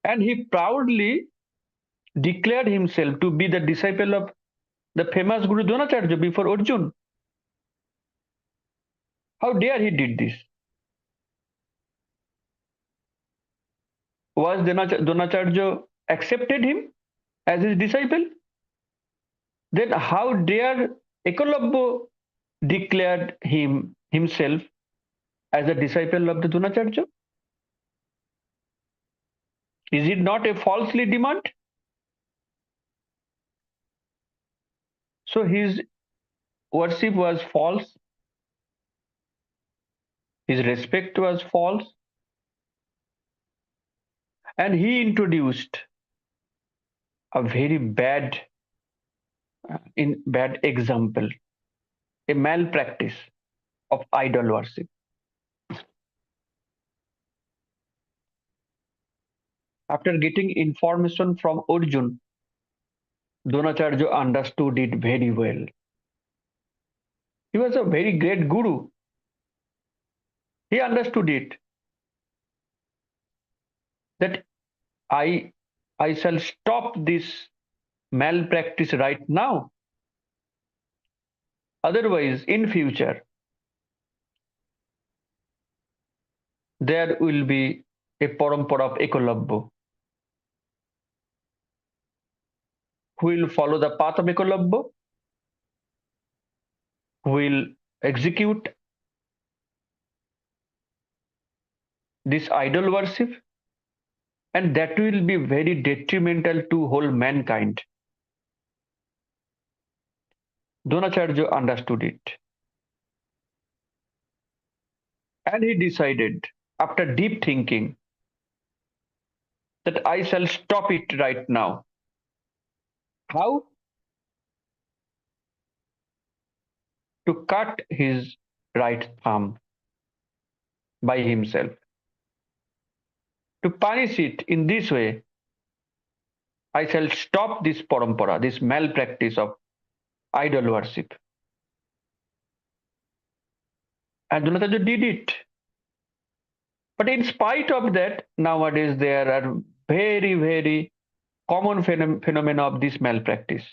And he proudly declared himself to be the disciple of the famous Guru Dronacharya before Arjun. How dare he did this? Was Dronacharya accepted him as his disciple? Then how dare Eklavya declared himself as a disciple of the Dronacharya? Is it not a falsely demand? So his worship was false, his respect was false, and he introduced a very bad example, a malpractice of idol worship. After getting information from Arjun, Dronacharya understood it very well. He was a very great guru. He understood it, that I shall stop this malpractice right now. Otherwise, in future, there will be a parampara of Eklavya who will follow the path of Eklavya, who will execute this idol worship, and that will be very detrimental to whole mankind. Dronacharya understood it. And he decided, after deep thinking, that I shall stop it right now. How? To cut his right thumb by himself. To punish it in this way, I shall stop this parampara, this malpractice of idol worship. And Dronacharya did it. But in spite of that, nowadays there are very, very common phenomena of this malpractice.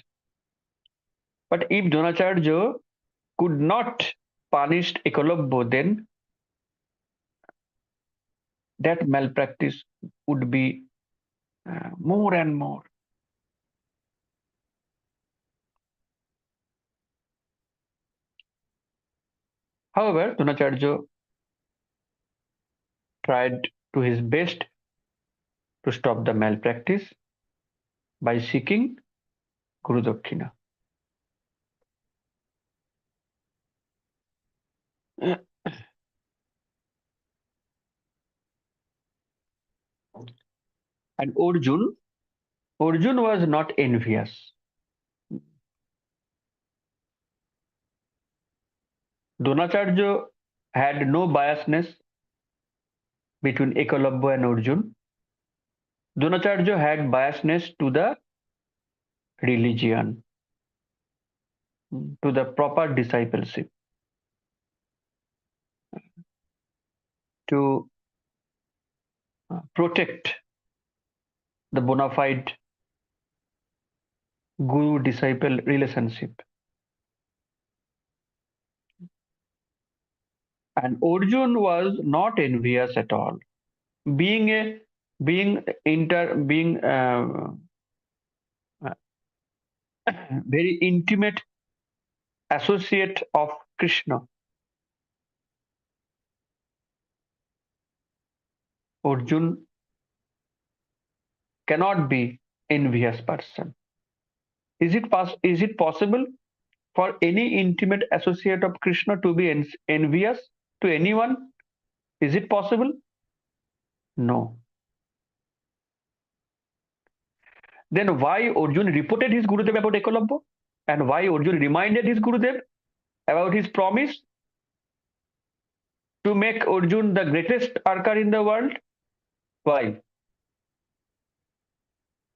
But if Dronacharya could not punish Eklavya, then that malpractice would be more and more. However, Dronacharya tried to his best to stop the malpractice by seeking Guru Dakshina. And Arjun was not envious. Dronacharya had no biasness between Eklavya and Arjun. Dronacharya had biasness to the religion, to the proper discipleship, to protect the bona fide guru-disciple relationship. And Arjun was not envious at all. Being very intimate associate of Krishna, Arjun cannot be envious person. Is it possible for any intimate associate of Krishna to be envious to anyone? Is it possible? No. Then why Arjun reported his Gurudev about Ekalavya? And why Arjun reminded his Gurudev about his promise to make Arjun the greatest archer in the world? Why?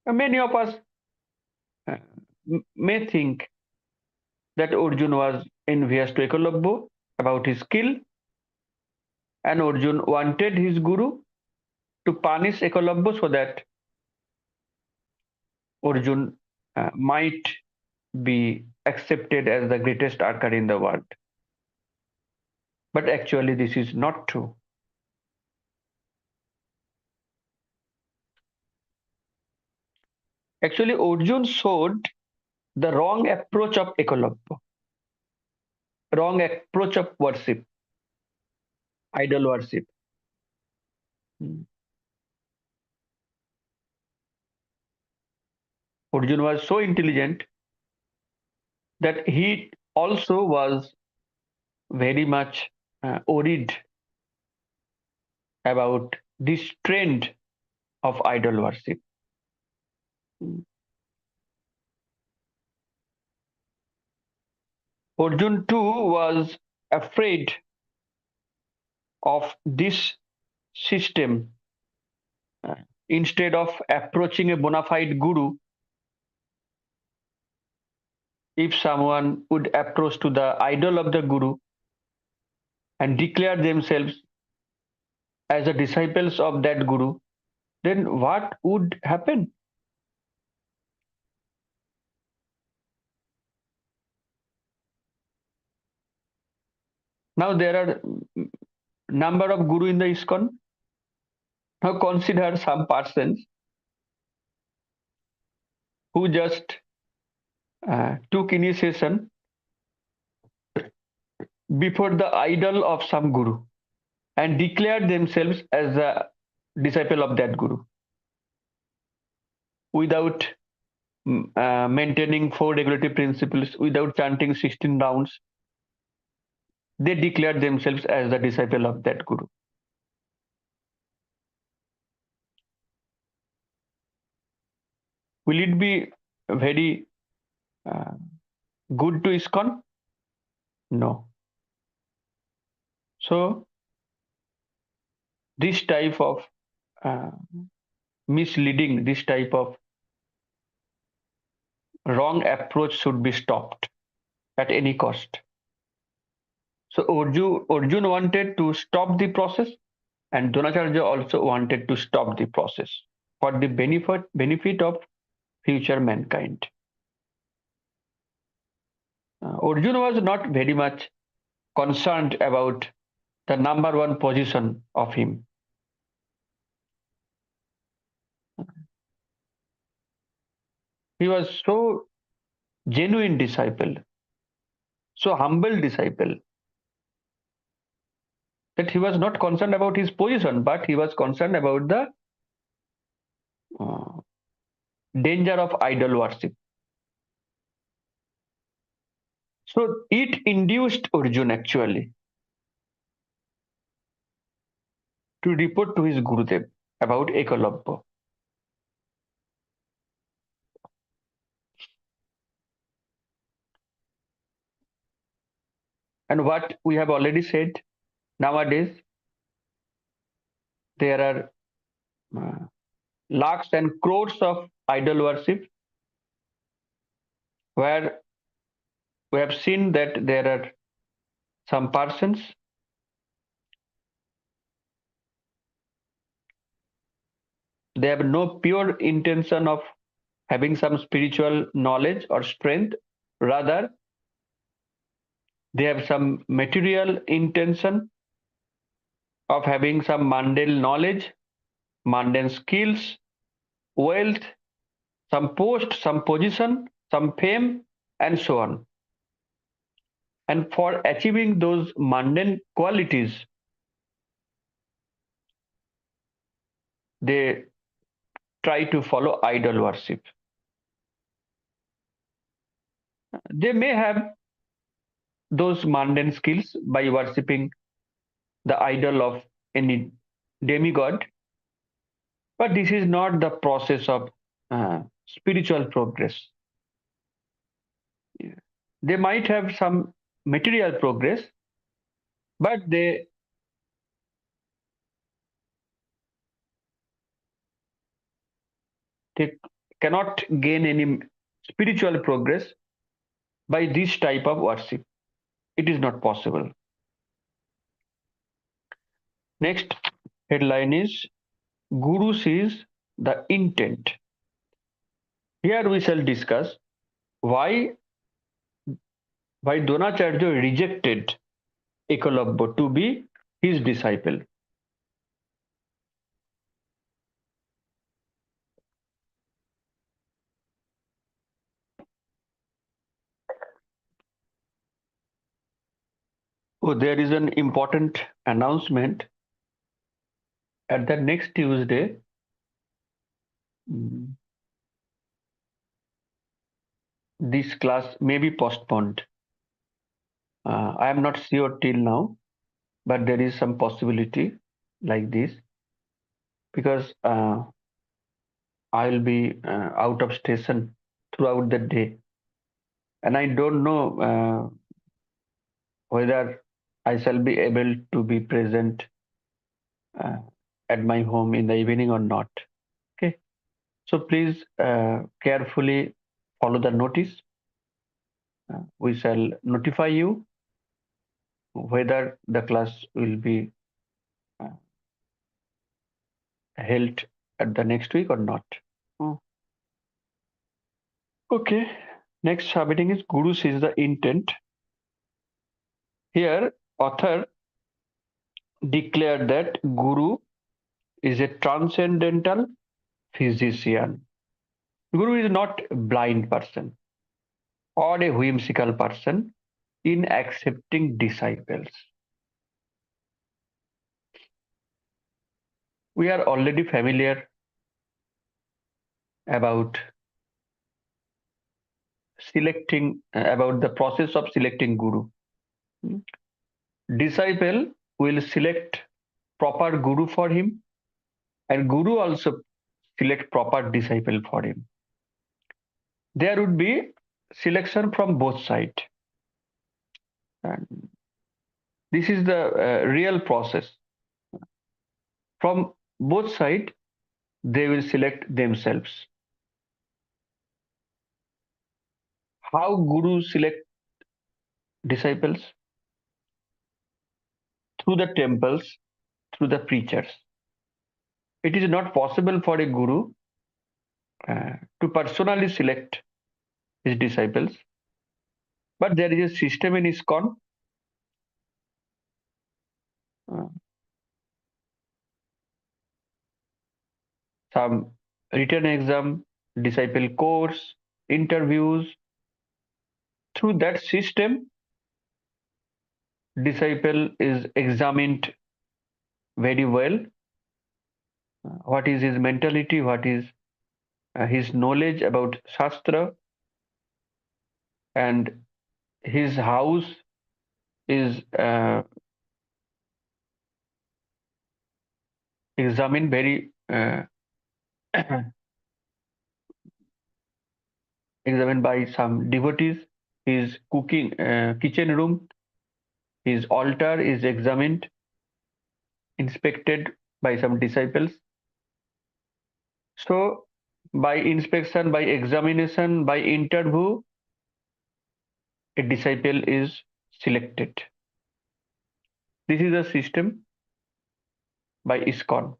Many of us uh, may think that Arjun was envious to Ekalavya about his skill, and Arjun wanted his Guru to punish Ekalavya so that Arjun might be accepted as the greatest archer in the world. But actually, this is not true. Actually, Arjun showed the wrong approach of Ekalavya, wrong approach of worship, idol worship. Arjun was so intelligent that he also was very much worried about this trend of idol worship. Arjun too was afraid of this system. Instead of approaching a bona fide guru, if someone would approach to the idol of the guru and declare themselves as the disciples of that guru, then what would happen? Now there are number of guru in the ISKCON. Now consider some persons who just took initiation before the idol of some guru and declared themselves as a disciple of that guru without maintaining four regulative principles, without chanting 16 rounds. They declared themselves as the disciple of that guru. Will it be very good to ISKCON? No. So this type of misleading, this type of wrong approach should be stopped at any cost. So Arjun wanted to stop the process, and Dronacharya also wanted to stop the process for the benefit of future mankind. Arjun was not very much concerned about the number one position of him. He was so genuine disciple, so humble disciple, that he was not concerned about his position, but he was concerned about the danger of idol worship. So it induced Arjun actually to report to his Gurudev about Ekalavya. And what we have already said, nowadays there are lakhs and crores of idol worship, where we have seen that there are some persons they have no pure intention of having some spiritual knowledge or strength. Rather, they have some material intention of having some mundane knowledge, mundane skills, wealth, some post, some position, some fame, and so on. And for achieving those mundane qualities, they try to follow idol worship. They may have those mundane skills by worshipping the idol of any demigod, but this is not the process of spiritual progress. They might have some material progress, but they cannot gain any spiritual progress by this type of worship. It is not possible. Next headline is Guru sees the intent. Here we shall discuss why Dronacharya rejected Ekalavya to be his disciple. Oh, there is an important announcement. At the next Tuesday, this class may be postponed. I am not sure till now, but there is some possibility like this because I will be out of station throughout the day, and I don't know whether I shall be able to be present uh, at my home in the evening or not. Okay, so please carefully follow the notice. We shall notify you whether the class will be held at the next week or not. Okay, next subheading is Guru sees the intent. Here, author declared that Guru is a transcendental physician. Guru is not a blind person or a whimsical person in accepting disciples. We are already familiar about about the process of selecting Guru. Disciple will select proper Guru for him, and Guru also select proper disciple for him. There would be selection from both sides. And this is the real process. From both sides, they will select themselves. How Guru select disciples? Through the temples, through the preachers. It is not possible for a Guru to personally select his disciples, but there is a system in ISKCON. Some written exam, disciple course, interviews. Through that system, disciple is examined very well. What is his mentality? What is his knowledge about Shastra? And his house is examined very examined by some devotees. His cooking kitchen room, his altar is examined, inspected by some disciples. So by inspection, by examination, by interview, a disciple is selected. This is a system by ISKCON.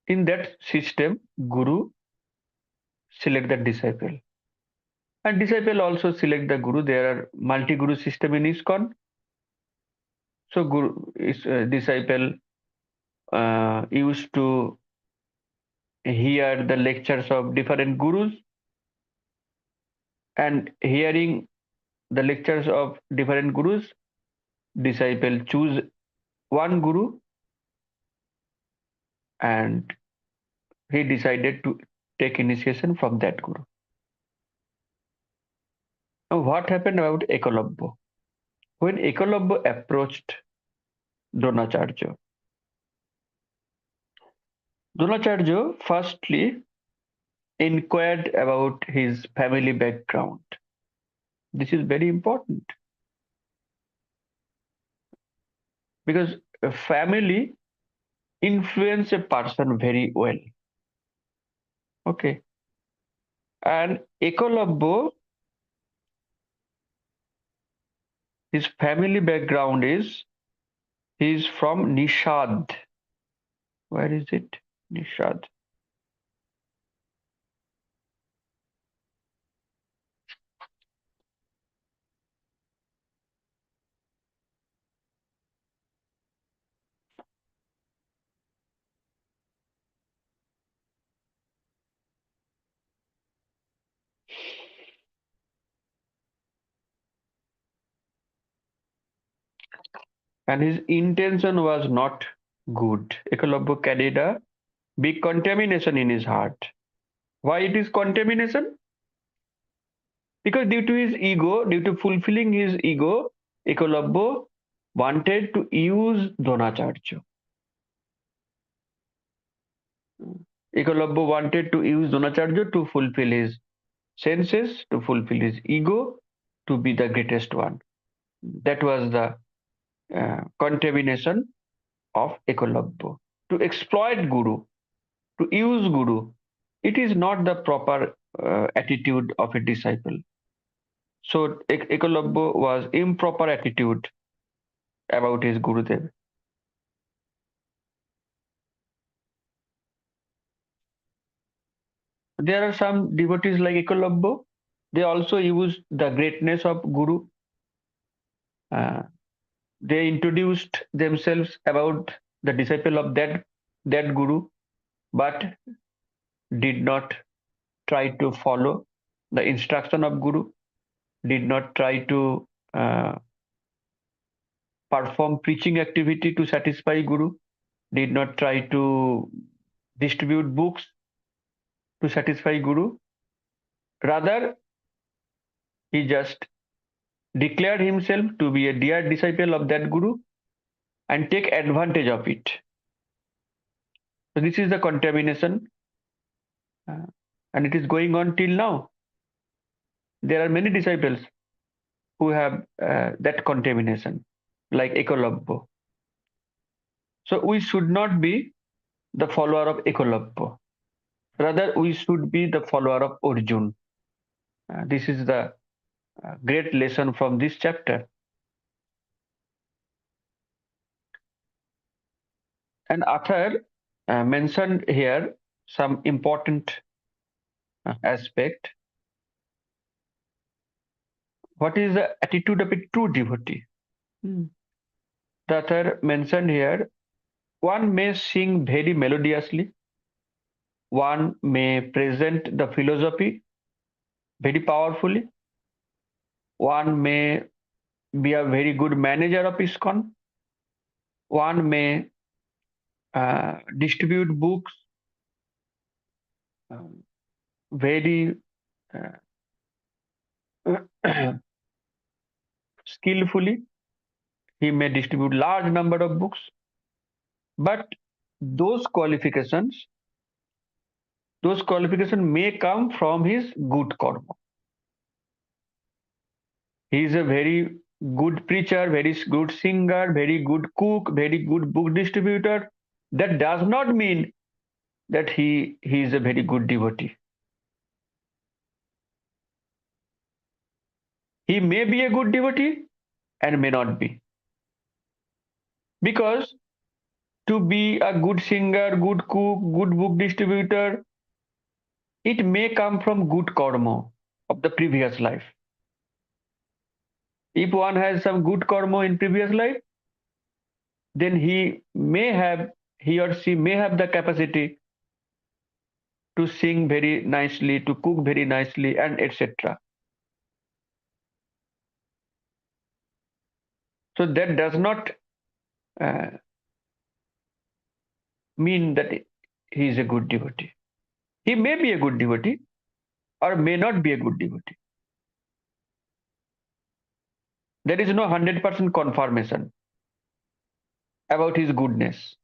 In that system, Guru select the disciple. And disciple also select the Guru. There are multi-Guru system in ISKCON. So Guru is disciple used to hear the lectures of different Gurus, and hearing the lectures of different Gurus, disciple choose one Guru and he decided to take initiation from that guru. Now, what happened about Ekalabya? When Ekalabya approached Dronacharya, Dronacharya firstly inquired about his family background. This is very important because a family influence a person very well. Okay. And Ekalabya, his family background is he is from Nishad. Where is it? Nishad. And his intention was not good. Ekalabya carried a big contamination in his heart. Why it is contamination? Because due to his ego, due to fulfilling his ego, Ekalabya wanted to use Dronacharya. Ekalabya wanted to use Dronacharya to fulfill his senses, to fulfill his ego, to be the greatest one. That was the contamination of Ekalabya. To exploit Guru, to use Guru, it is not the proper attitude of a disciple. So Ekalabya was improper attitude about his Gurudev. There are some devotees like Ekalabya. They also use the greatness of Guru. They introduced themselves about the disciple of that Guru, but did not try to follow the instruction of Guru, did not try to perform preaching activity to satisfy Guru, did not try to distribute books to satisfy Guru. Rather, he just declared himself to be a dear disciple of that Guru and take advantage of it. So this is the contamination, and it is going on till now. There are many disciples who have that contamination, like Ekalabya. So we should not be the follower of Ekalabya. Rather, we should be the follower of Arjun. This is the great lesson from this chapter. And author mentioned here some important aspect. What is the attitude of a true devotee? The author mentioned here, one may sing very melodiously, one may present the philosophy very powerfully, one may be a very good manager of ISKCON, one may distribute books very skillfully. He may distribute large number of books, but those qualifications may come from his good karma. He is a very good preacher, very good singer, very good cook, very good book distributor. That does not mean that he is a very good devotee. He may be a good devotee and may not be. Because to be a good singer, good cook, good book distributor, it may come from good karma of the previous life. If one has some good karma in previous life, then he or she may have the capacity to sing very nicely, to cook very nicely, and etc. So that does not mean that he is a good devotee. He may be a good devotee or may not be a good devotee. There is no 100% confirmation about his goodness.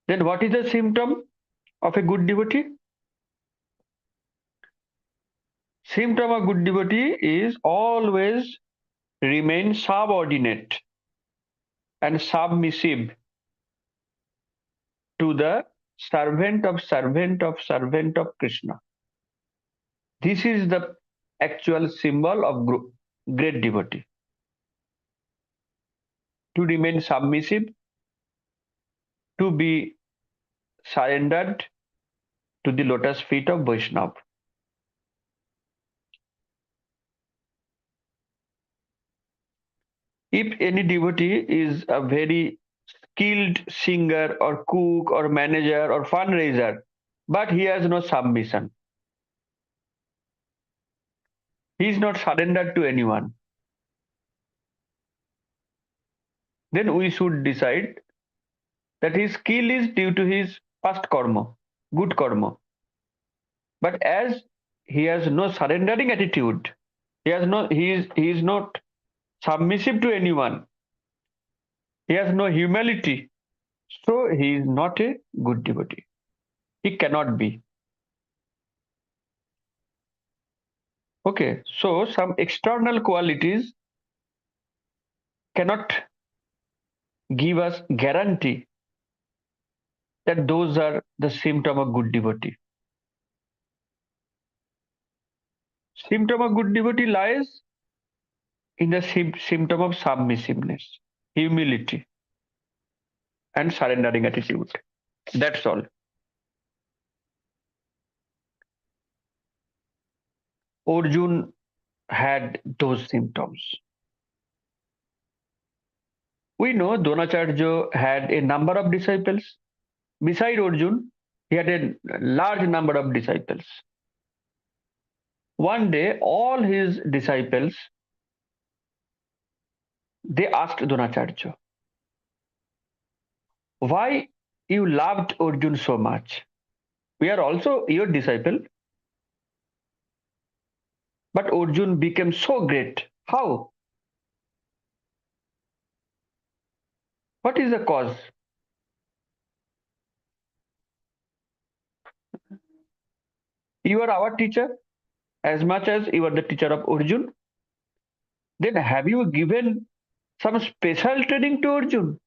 Then what is the symptom of a good devotee? Symptom of good devotee is always remain subordinate and submissive to the servant of servant of servant of Krishna. This is the actual symbol of great devotee. To remain submissive, to be surrendered to the lotus feet of Vaishnava. If any devotee is a very skilled singer or cook or manager or fundraiser, but he has no submission, he is not surrendered to anyone, then we should decide that his skill is due to his past karma, good karma. But as he has no surrendering attitude, he is not submissive to anyone, he has no humility, so he is not a good devotee. He cannot be. Okay, so some external qualities cannot give us guarantee that those are the symptom of good devotee. Symptom of good devotee lies in the symptom of submissiveness, humility, and surrendering attitude. That's all. Arjun had those symptoms. We know Dronacharya had a number of disciples. Beside Arjun, he had a large number of disciples. One day, all his disciples, they asked Dronacharya, why you loved Arjun so much? We are also your disciple. But Arjun became so great. How? What is the cause? You are our teacher as much as you are the teacher of Arjun. Then have you given some special training to Arjun?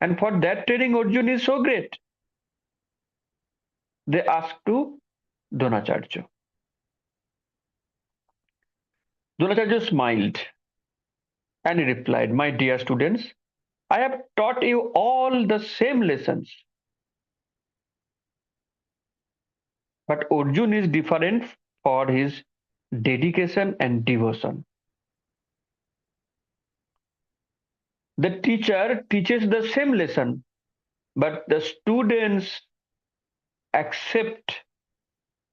And for that training, Arjun is so great. They asked to Dronacharya. Dronacharya smiled and he replied, my dear students, I have taught you all the same lessons. But Arjun is different for his dedication and devotion. The teacher teaches the same lesson, but the students accept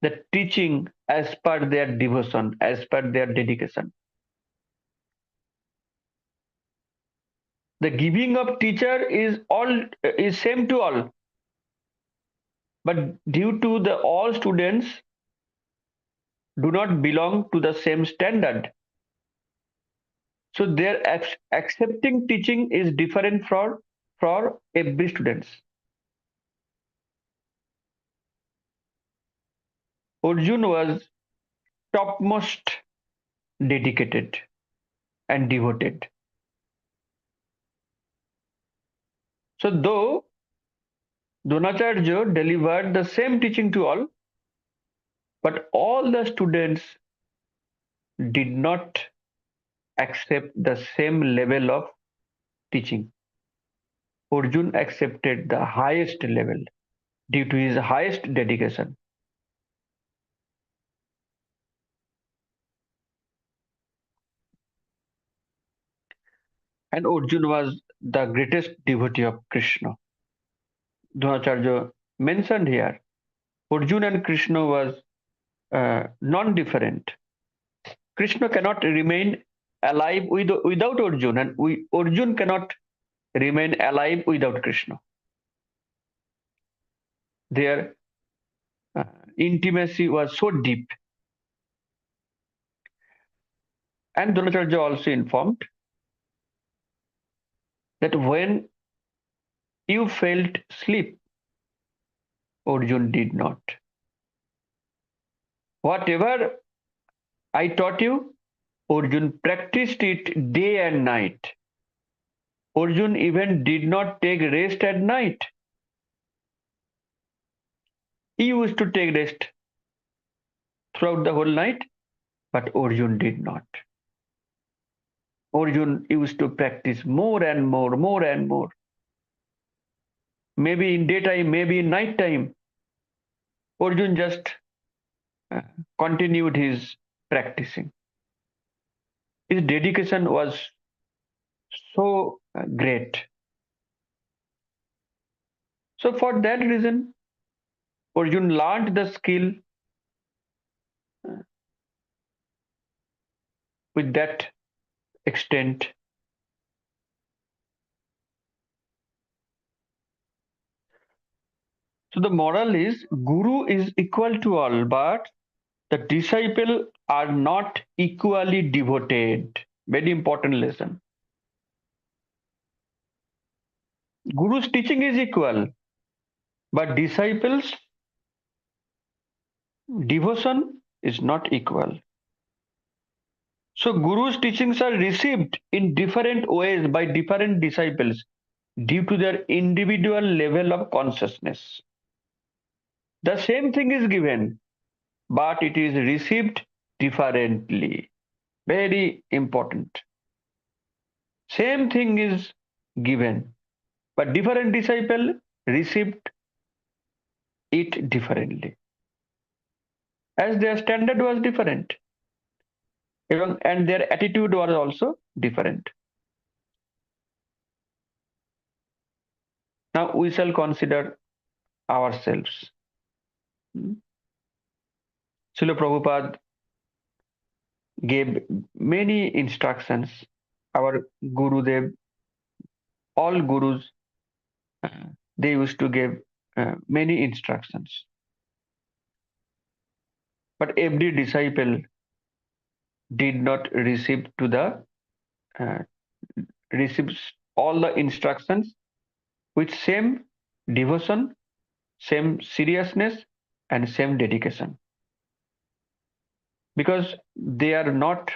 the teaching as per their devotion, as per their dedication. The giving of teacher is same to all, but due to the all students do not belong to the same standard, so their accepting teaching is different for every students. Arjun was topmost dedicated and devoted. So though Dronacharya delivered the same teaching to all, but all the students did not accept the same level of teaching. Arjun accepted the highest level due to his highest dedication. And Arjun was the greatest devotee of Krishna. Dronacharya mentioned here, Arjun and Krishna was non-different. Krishna cannot remain alive without Arjun, and Arjun cannot remain alive without Krishna. Their intimacy was so deep. And Dronacharya also informed that when you felt sleep, Arjun did not. Whatever I taught you, Arjun practiced it day and night. Arjun even did not take rest at night. He used to take rest throughout the whole night, but Arjun did not. Arjun used to practice more and more, more and more. Maybe in daytime, maybe in night time. Arjun just continued his practicing. His dedication was so great. So for that reason, Arjun learned the skill with that extent. So the moral is Guru is equal to all, but the disciple are not equally devoted. Very important lesson. Guru's teaching is equal, but disciples' devotion is not equal. So Guru's teachings are received in different ways by different disciples due to their individual level of consciousness. The same thing is given, but it is received differently. Very important. Same thing is given, but different disciple received it differently, as their standard was different, and their attitude was also different. Now we shall consider ourselves. Srila Prabhupada gave many instructions. Our Gurudev, all gurus, they used to give many instructions. But every disciple did not receive receives all the instructions with same devotion, same seriousness, and same dedication, because they are not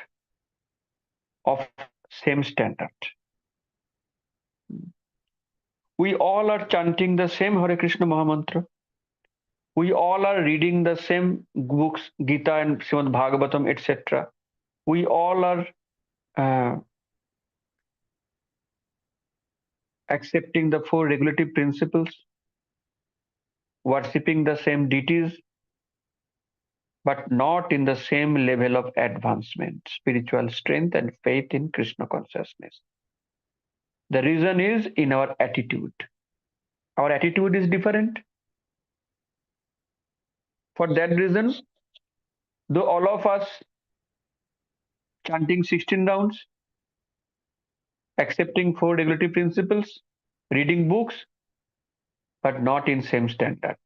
of same standard. We all are chanting the same Hare Krishna Mahamantra. We all are reading the same books, Gita and Srimad Bhagavatam, etc. We all are accepting the four regulative principles, worshipping the same deities, but not in the same level of advancement, spiritual strength, and faith in Krishna consciousness. The reason is in our attitude. Our attitude is different. For that reason, though all of us chanting 16 rounds, accepting four regulative principles, reading books, but not in same standard.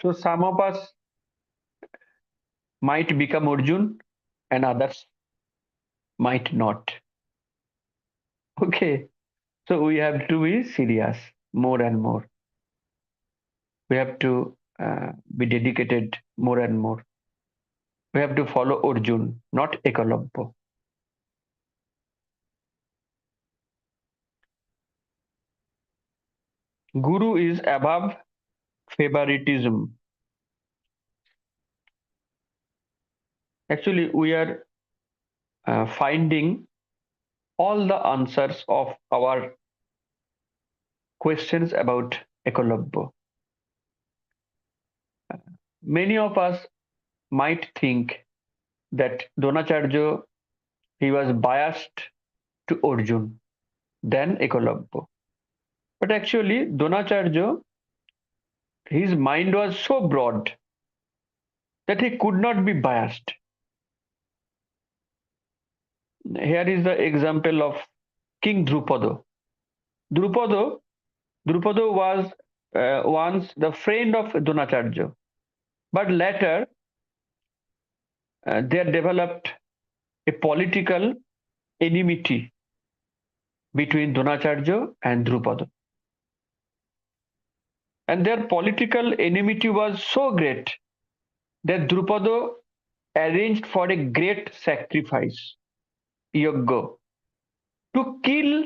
So some of us might become Arjun and others might not. Okay, so we have to be serious more and more. We have to be dedicated more and more. We have to follow Arjun, not Ekalavya. Guru is above favoritism. Actually, we are finding all the answers of our questions about Ekalavya. Many of us might think that Dronacharya, he was biased to Arjun than Ekalavya. But actually, Dronacharya his mind was so broad that he could not be biased. Here is the example of King Drupada. Drupada was once the friend of Dronacharya, but later there developed a political enmity between Dronacharya and Drupada. And their political enmity was so great that Drupada arranged for a great sacrifice, yagya, to kill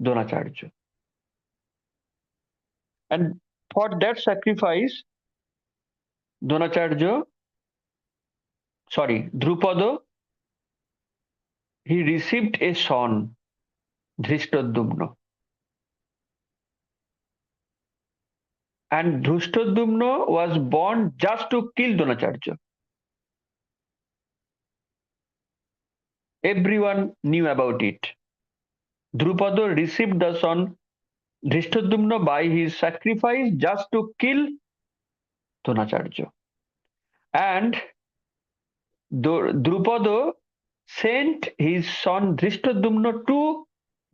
Dronacharya. And for that sacrifice, Drupada, he received a son, Drishtadumna. And Drishtadumna was born just to kill Dronacharya. Everyone knew about it. Drupada received the son Drishtadumna by his sacrifice just to kill Dronacharya. And Drupada sent his son Drishtadumna to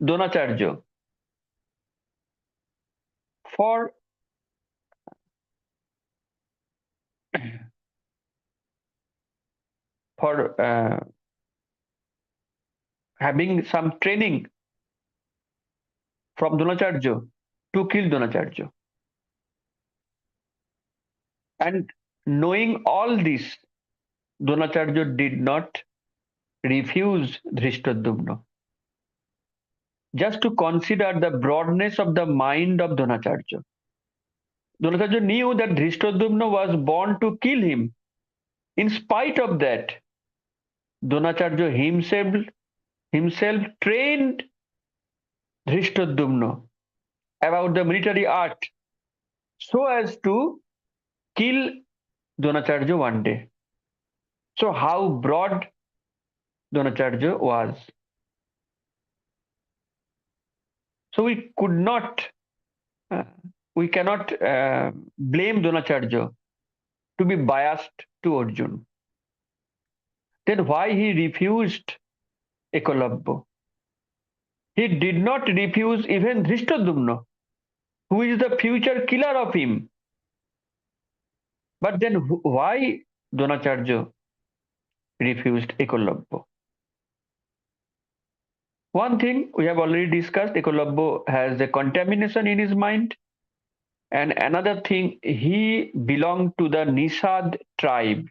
Dronacharya for having some training from Dronacharya to kill Dronacharya. And knowing all this, Dronacharya did not refuse Drishtadumna. Just to consider the broadness of the mind of Dronacharya. Dronacharya knew that Drishtadumna was born to kill him. In spite of that, Dronacharya himself trained Drishtadumna about the military art so as to kill Dronacharya one day. So how broad Dronacharya was. So we cannot blame Dronacharya to be biased to Arjuna. Then why he refused Ekalavya? He did not refuse even Drishtadumna, who is the future killer of him. But then why Dronacharya refused Ekalavya? One thing we have already discussed, Ekalavya has a contamination in his mind. And another thing, he belonged to the Nishad tribe.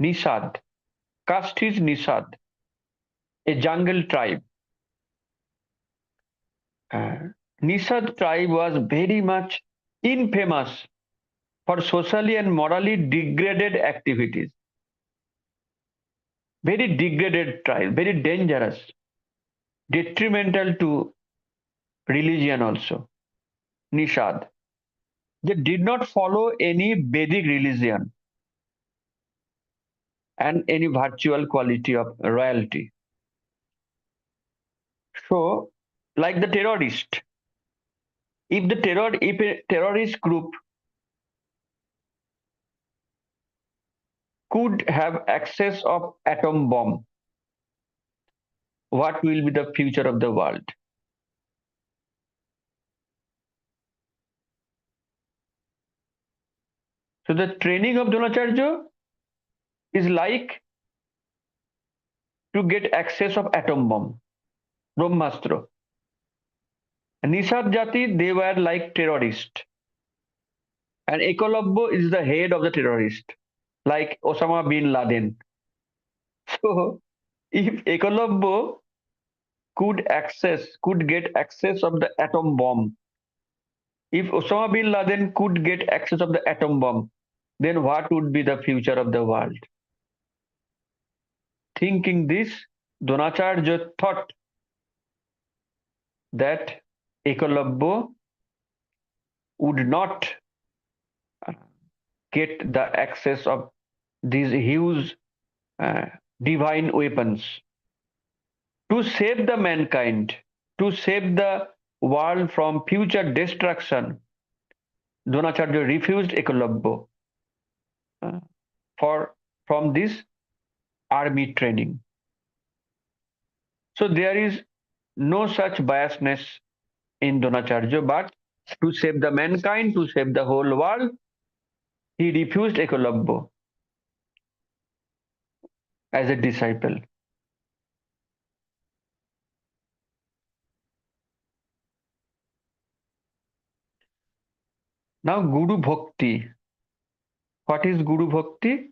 Nishad. Caste is Nishad, a jungle tribe. Nishad tribe was very much infamous for socially and morally degraded activities. Very degraded tribe, very dangerous, detrimental to religion also. Nishad. They did not follow any Vedic religion and any virtual quality of royalty. So, like the terrorist, if a terrorist group could have access of atom bomb, what will be the future of the world? So the training of Dronacharya is like to get access of atom bomb, Brahmastra. Nishad Jati, they were like terrorists. And Ekalavya is the head of the terrorist, like Osama bin Laden. So if Ekalavya could get access of the atom bomb, if Osama bin Laden could get access of the atom bomb, then what would be the future of the world? Thinking this, Dronacharya thought that Ekalavya would not get the access of these huge divine weapons to save the mankind, to save the world from future destruction. Dronacharya refused Ekalavya from this army training. So there is no such biasness in Dronacharya, but to save the mankind, to save the whole world, he refused Ekalavya as a disciple. Now, Guru Bhakti. What is Guru Bhakti?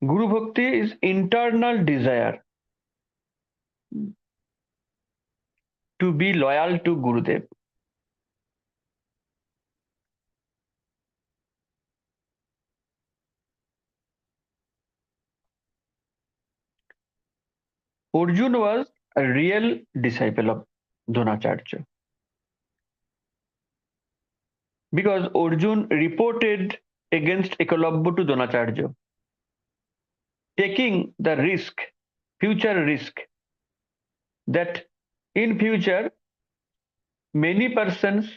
Guru Bhakti is internal desire to be loyal to Gurudev. Arjuna was a real disciple of Dronacharya because Arjuna reported against Ekalavya to Dronacharya, taking the risk, future risk, that in future many persons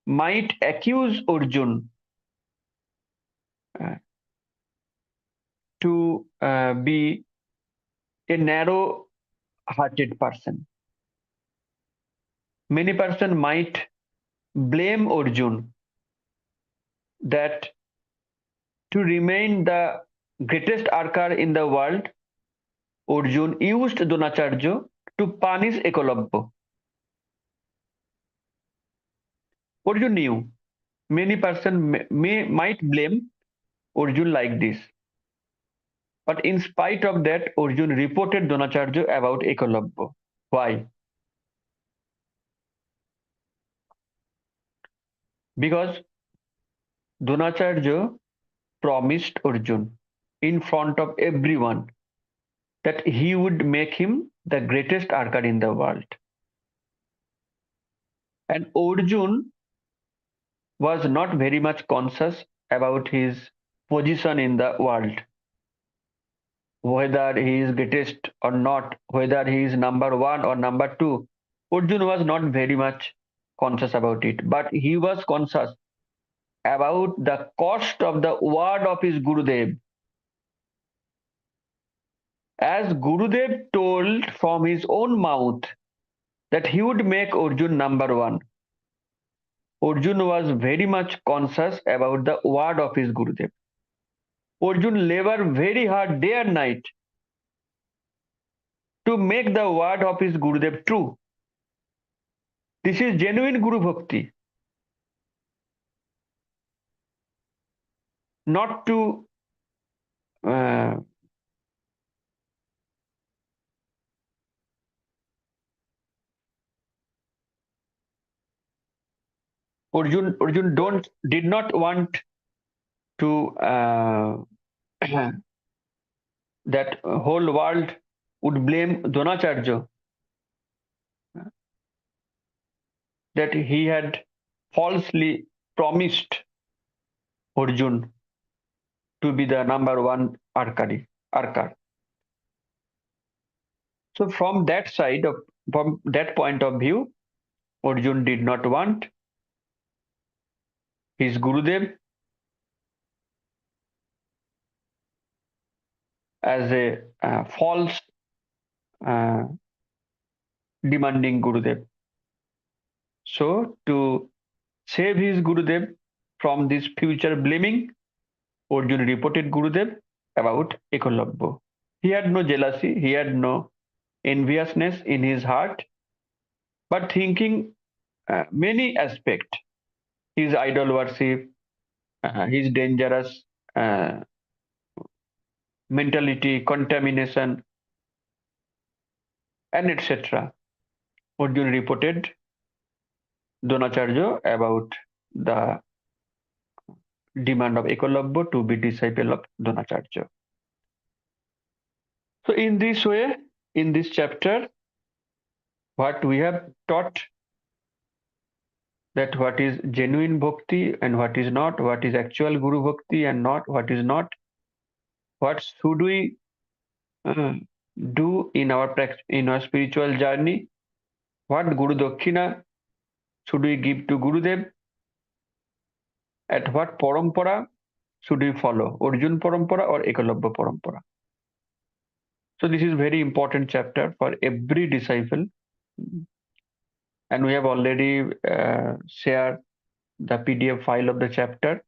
might accuse Arjuna to be a narrow-hearted person. Many persons might blame Arjuna that to remain the greatest archer in the world, Arjuna used Dronacharya to punish Ekalavya. Arjuna knew many persons might blame Arjuna like this. But in spite of that, Arjuna reported Dronacharya about Ekalavya. Why? Because Dronacharya promised Arjuna in front of everyone that he would make him the greatest archer in the world. And Arjuna was not very much conscious about his position in the world, whether he is greatest or not, whether he is number one or number two. Arjuna was not very much conscious about it, but he was conscious about the cost of the word of his Gurudev. As Gurudev told from his own mouth that he would make Arjuna number one, Arjuna was very much conscious about the word of his Gurudev. Arjuna labored very hard day and night to make the word of his Gurudev true. This is genuine Guru Bhakti. Not to Arjuna did not want to that whole world would blame Dronacharya that he had falsely promised Arjuna to be the number one archer. So from that point of view, Arjuna did not want his Gurudev as a false demanding Gurudev. So to save his Gurudev from this future blaming, Arjuna reported Gurudev about Ekalavya. He had no jealousy, he had no enviousness in his heart, but thinking many aspects, his idol worship, his dangerous mentality, contamination, and etc. Arjuna reported Dronacharya about the demand of Ekalavya to be disciple of Dronacharya. So in this way, in this chapter, what we have taught that what is genuine bhakti and what is not, what is actual Guru Bhakti and not, what is not, what should we do in our spiritual journey, what Guru Dakshina should we give to Gurudev? At what parampara should we follow? Arjun parampara or Ekalabya parampara? So this is very important chapter for every disciple. And we have already shared the PDF file of the chapter.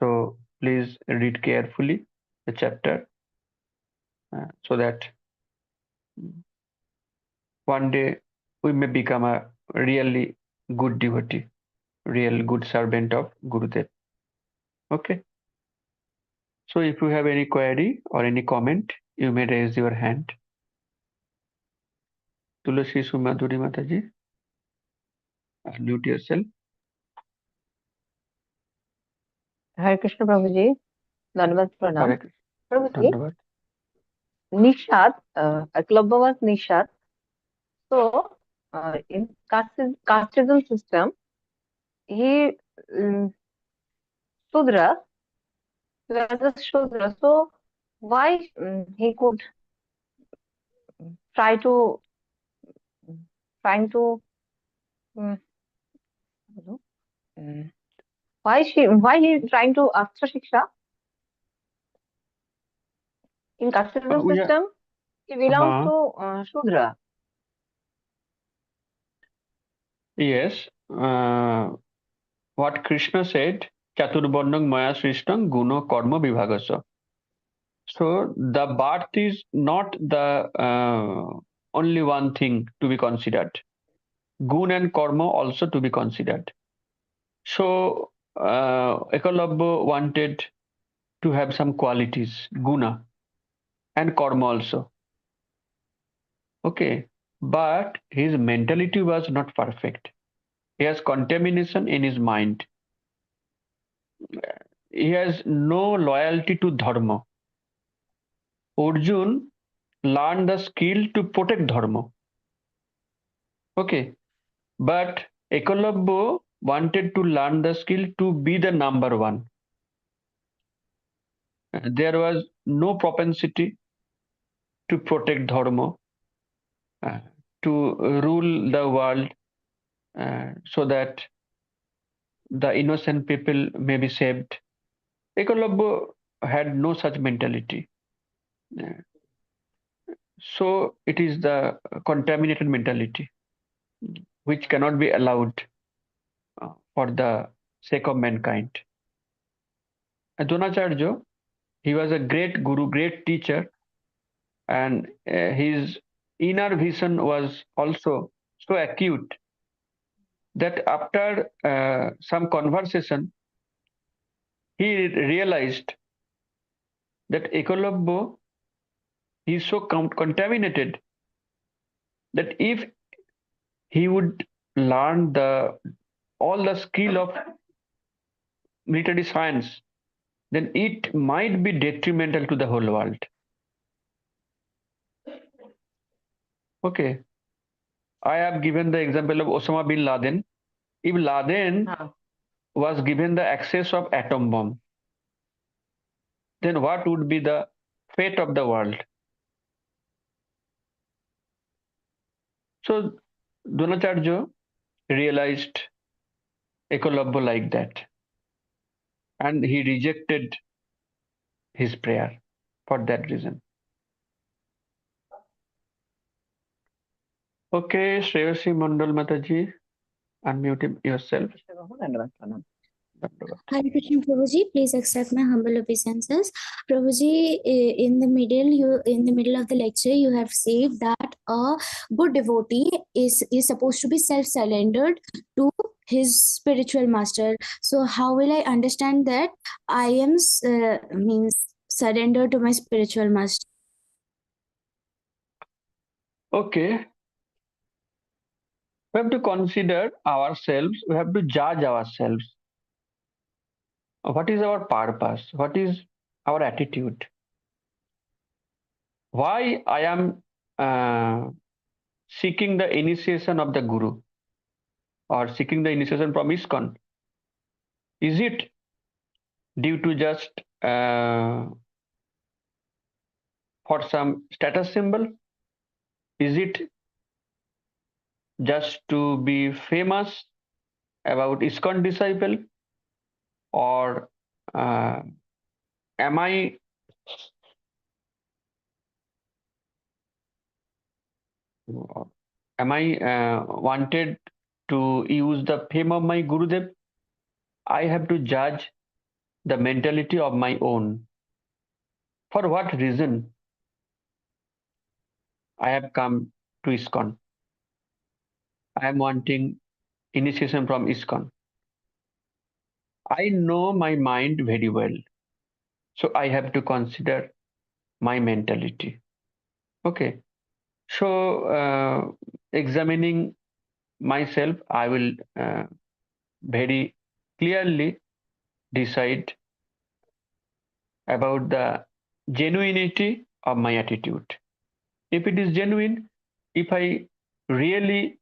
So please read carefully the chapter so that one day we may become a really good devotee, real good servant of Gurudev. Okay. So if you have any query or any comment, you may raise your hand. Tulasi Sumadhuri Mataji, unmute yourself. Hare Krishna Prabhuji, Dandavat Pranam. Hare Krishna. Prabhuji, Dandavad. Nishat, Eklavya was Nishat. So, in casteism system, he Shudra, he was a Shudra. So, why he could try to trying to um, why he trying to Astra Shiksha in casteism We have, system? He belongs to Shudra. yes. What Krishna said, Chaturvarnang Maya Srishtang Guno Karma Vibhagasa. So the birth is not the only one thing to be considered. Gun and karma also to be considered. So Ekalabya wanted to have some qualities, guna and karma also. Okay, but his mentality was not perfect. He has contamination in his mind. He has no loyalty to dharma. Arjun learned the skill to protect dharma. Okay, but Ekalabya wanted to learn the skill to be the number one. There was no propensity to protect dharma, to rule the world so that the innocent people may be saved. Ekalabya had no such mentality. So it is the contaminated mentality which cannot be allowed for the sake of mankind. Dronacharya, he was a great guru, great teacher, and his inner vision was also so acute that after some conversation, he realized that Ekalabya is so contaminated that if he would learn all the skill of military science, then it might be detrimental to the whole world. Okay, I have given the example of Osama bin Laden. If Laden was given the access of atom bomb, then what would be the fate of the world? So Dronacharya realized Ekalabya like that, and he rejected his prayer for that reason. Okay, Shreyasi Mandal Mataji, unmute yourself. Dandavat Pranam. Hare Krishna Prabhuji, please accept my humble obeisances. Prabhuji, in the middle of the lecture, you have said that a good devotee is supposed to be self-surrendered to his spiritual master. So how will I understand that I am means surrender to my spiritual master? Okay, we have to consider ourselves, we have to judge ourselves. What is our purpose? What is our attitude? Why I am seeking the initiation of the Guru or seeking the initiation from ISKCON? Is it due to just for some status symbol? Is it just to be famous? about ISKCON disciple, or am I wanted to use the fame of my Gurudev? I have to judge the mentality of my own. For what reason I have come to ISKCON? I am wanting initiation from ISKCON. I know my mind very well, so I have to consider my mentality. Okay, so examining myself, I will very clearly decide about the genuinity of my attitude. If it is genuine, if I really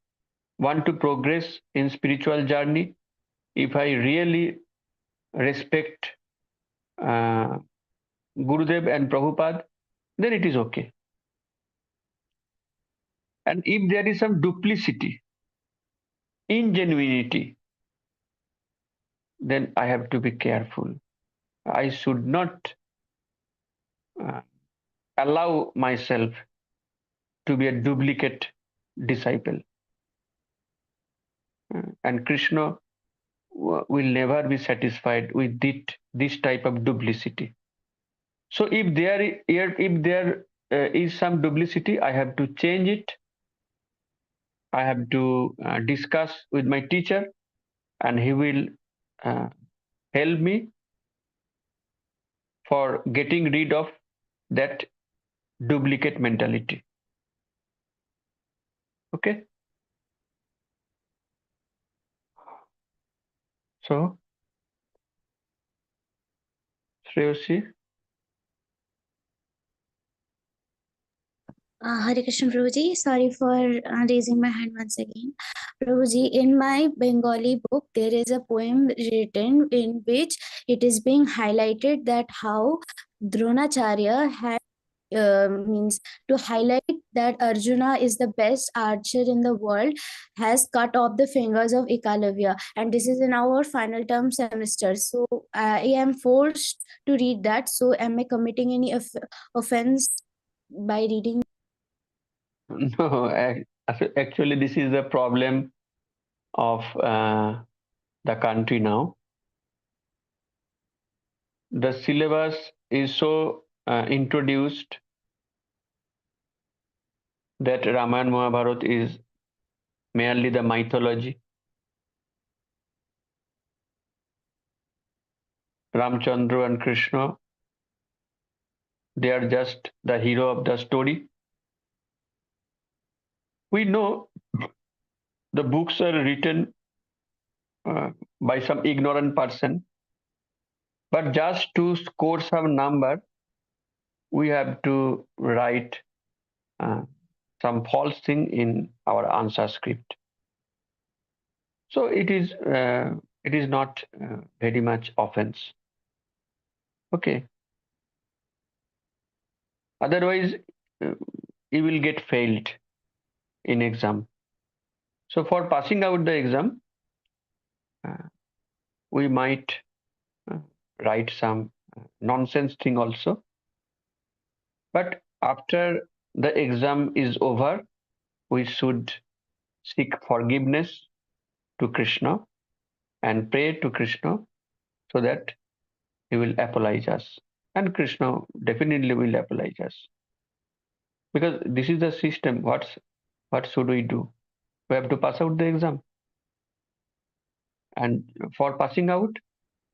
want to progress in spiritual journey, if I really respect Gurudev and Prabhupada, then it is okay. And if there is some duplicity, ingenuinity, then I have to be careful. I should not allow myself to be a duplicate disciple. And Krishna will never be satisfied with this type of duplicity. So if there is some duplicity, I have to change it. I have to discuss with my teacher, and he will help me for getting rid of that duplicate mentality. Okay. So, Shreyoshi. Hare Krishna Prabhuji, sorry for raising my hand once again. Prabhuji, in my Bengali book, there is a poem written in which it is being highlighted that how Dronacharya had means to highlight that Arjuna is the best archer in the world, has cut off the fingers of Ekalavya, and this is in our final term semester. So I am forced to read that. So am I committing any offense by reading? No, actually, this is the problem of the country now. The syllabus is so introduced that Ramayana Mahabharata is merely the mythology. Ramchandra and Krishna, they are just the hero of the story. We know the books are written by some ignorant person, but just to score some number, we have to write some false thing in our answer script. So it is not very much offense. Okay. Otherwise, you will get failed in exam. So for passing out the exam, we might write some nonsense thing also. But after the exam is over, we should seek forgiveness to Krishna and pray to Krishna so that he will apologize us. And Krishna definitely will apologize us. Because this is the system. What should we do? We have to pass out the exam. And for passing out,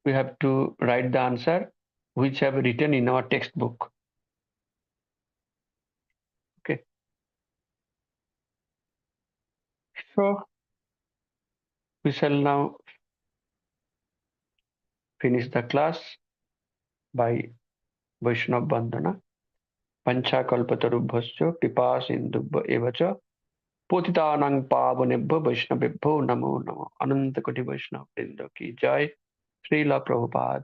we have to write the answer which have written in our textbook. Okay. So we shall now finish the class by Vaishnav Bandhana. Pancha kalpatarubhasya kripa sindubha evacha potitanang pavanebha Vaishnavebho namo namo. Ananta Koti Vaishnav Vrinda ki jai. Srila Prabhupada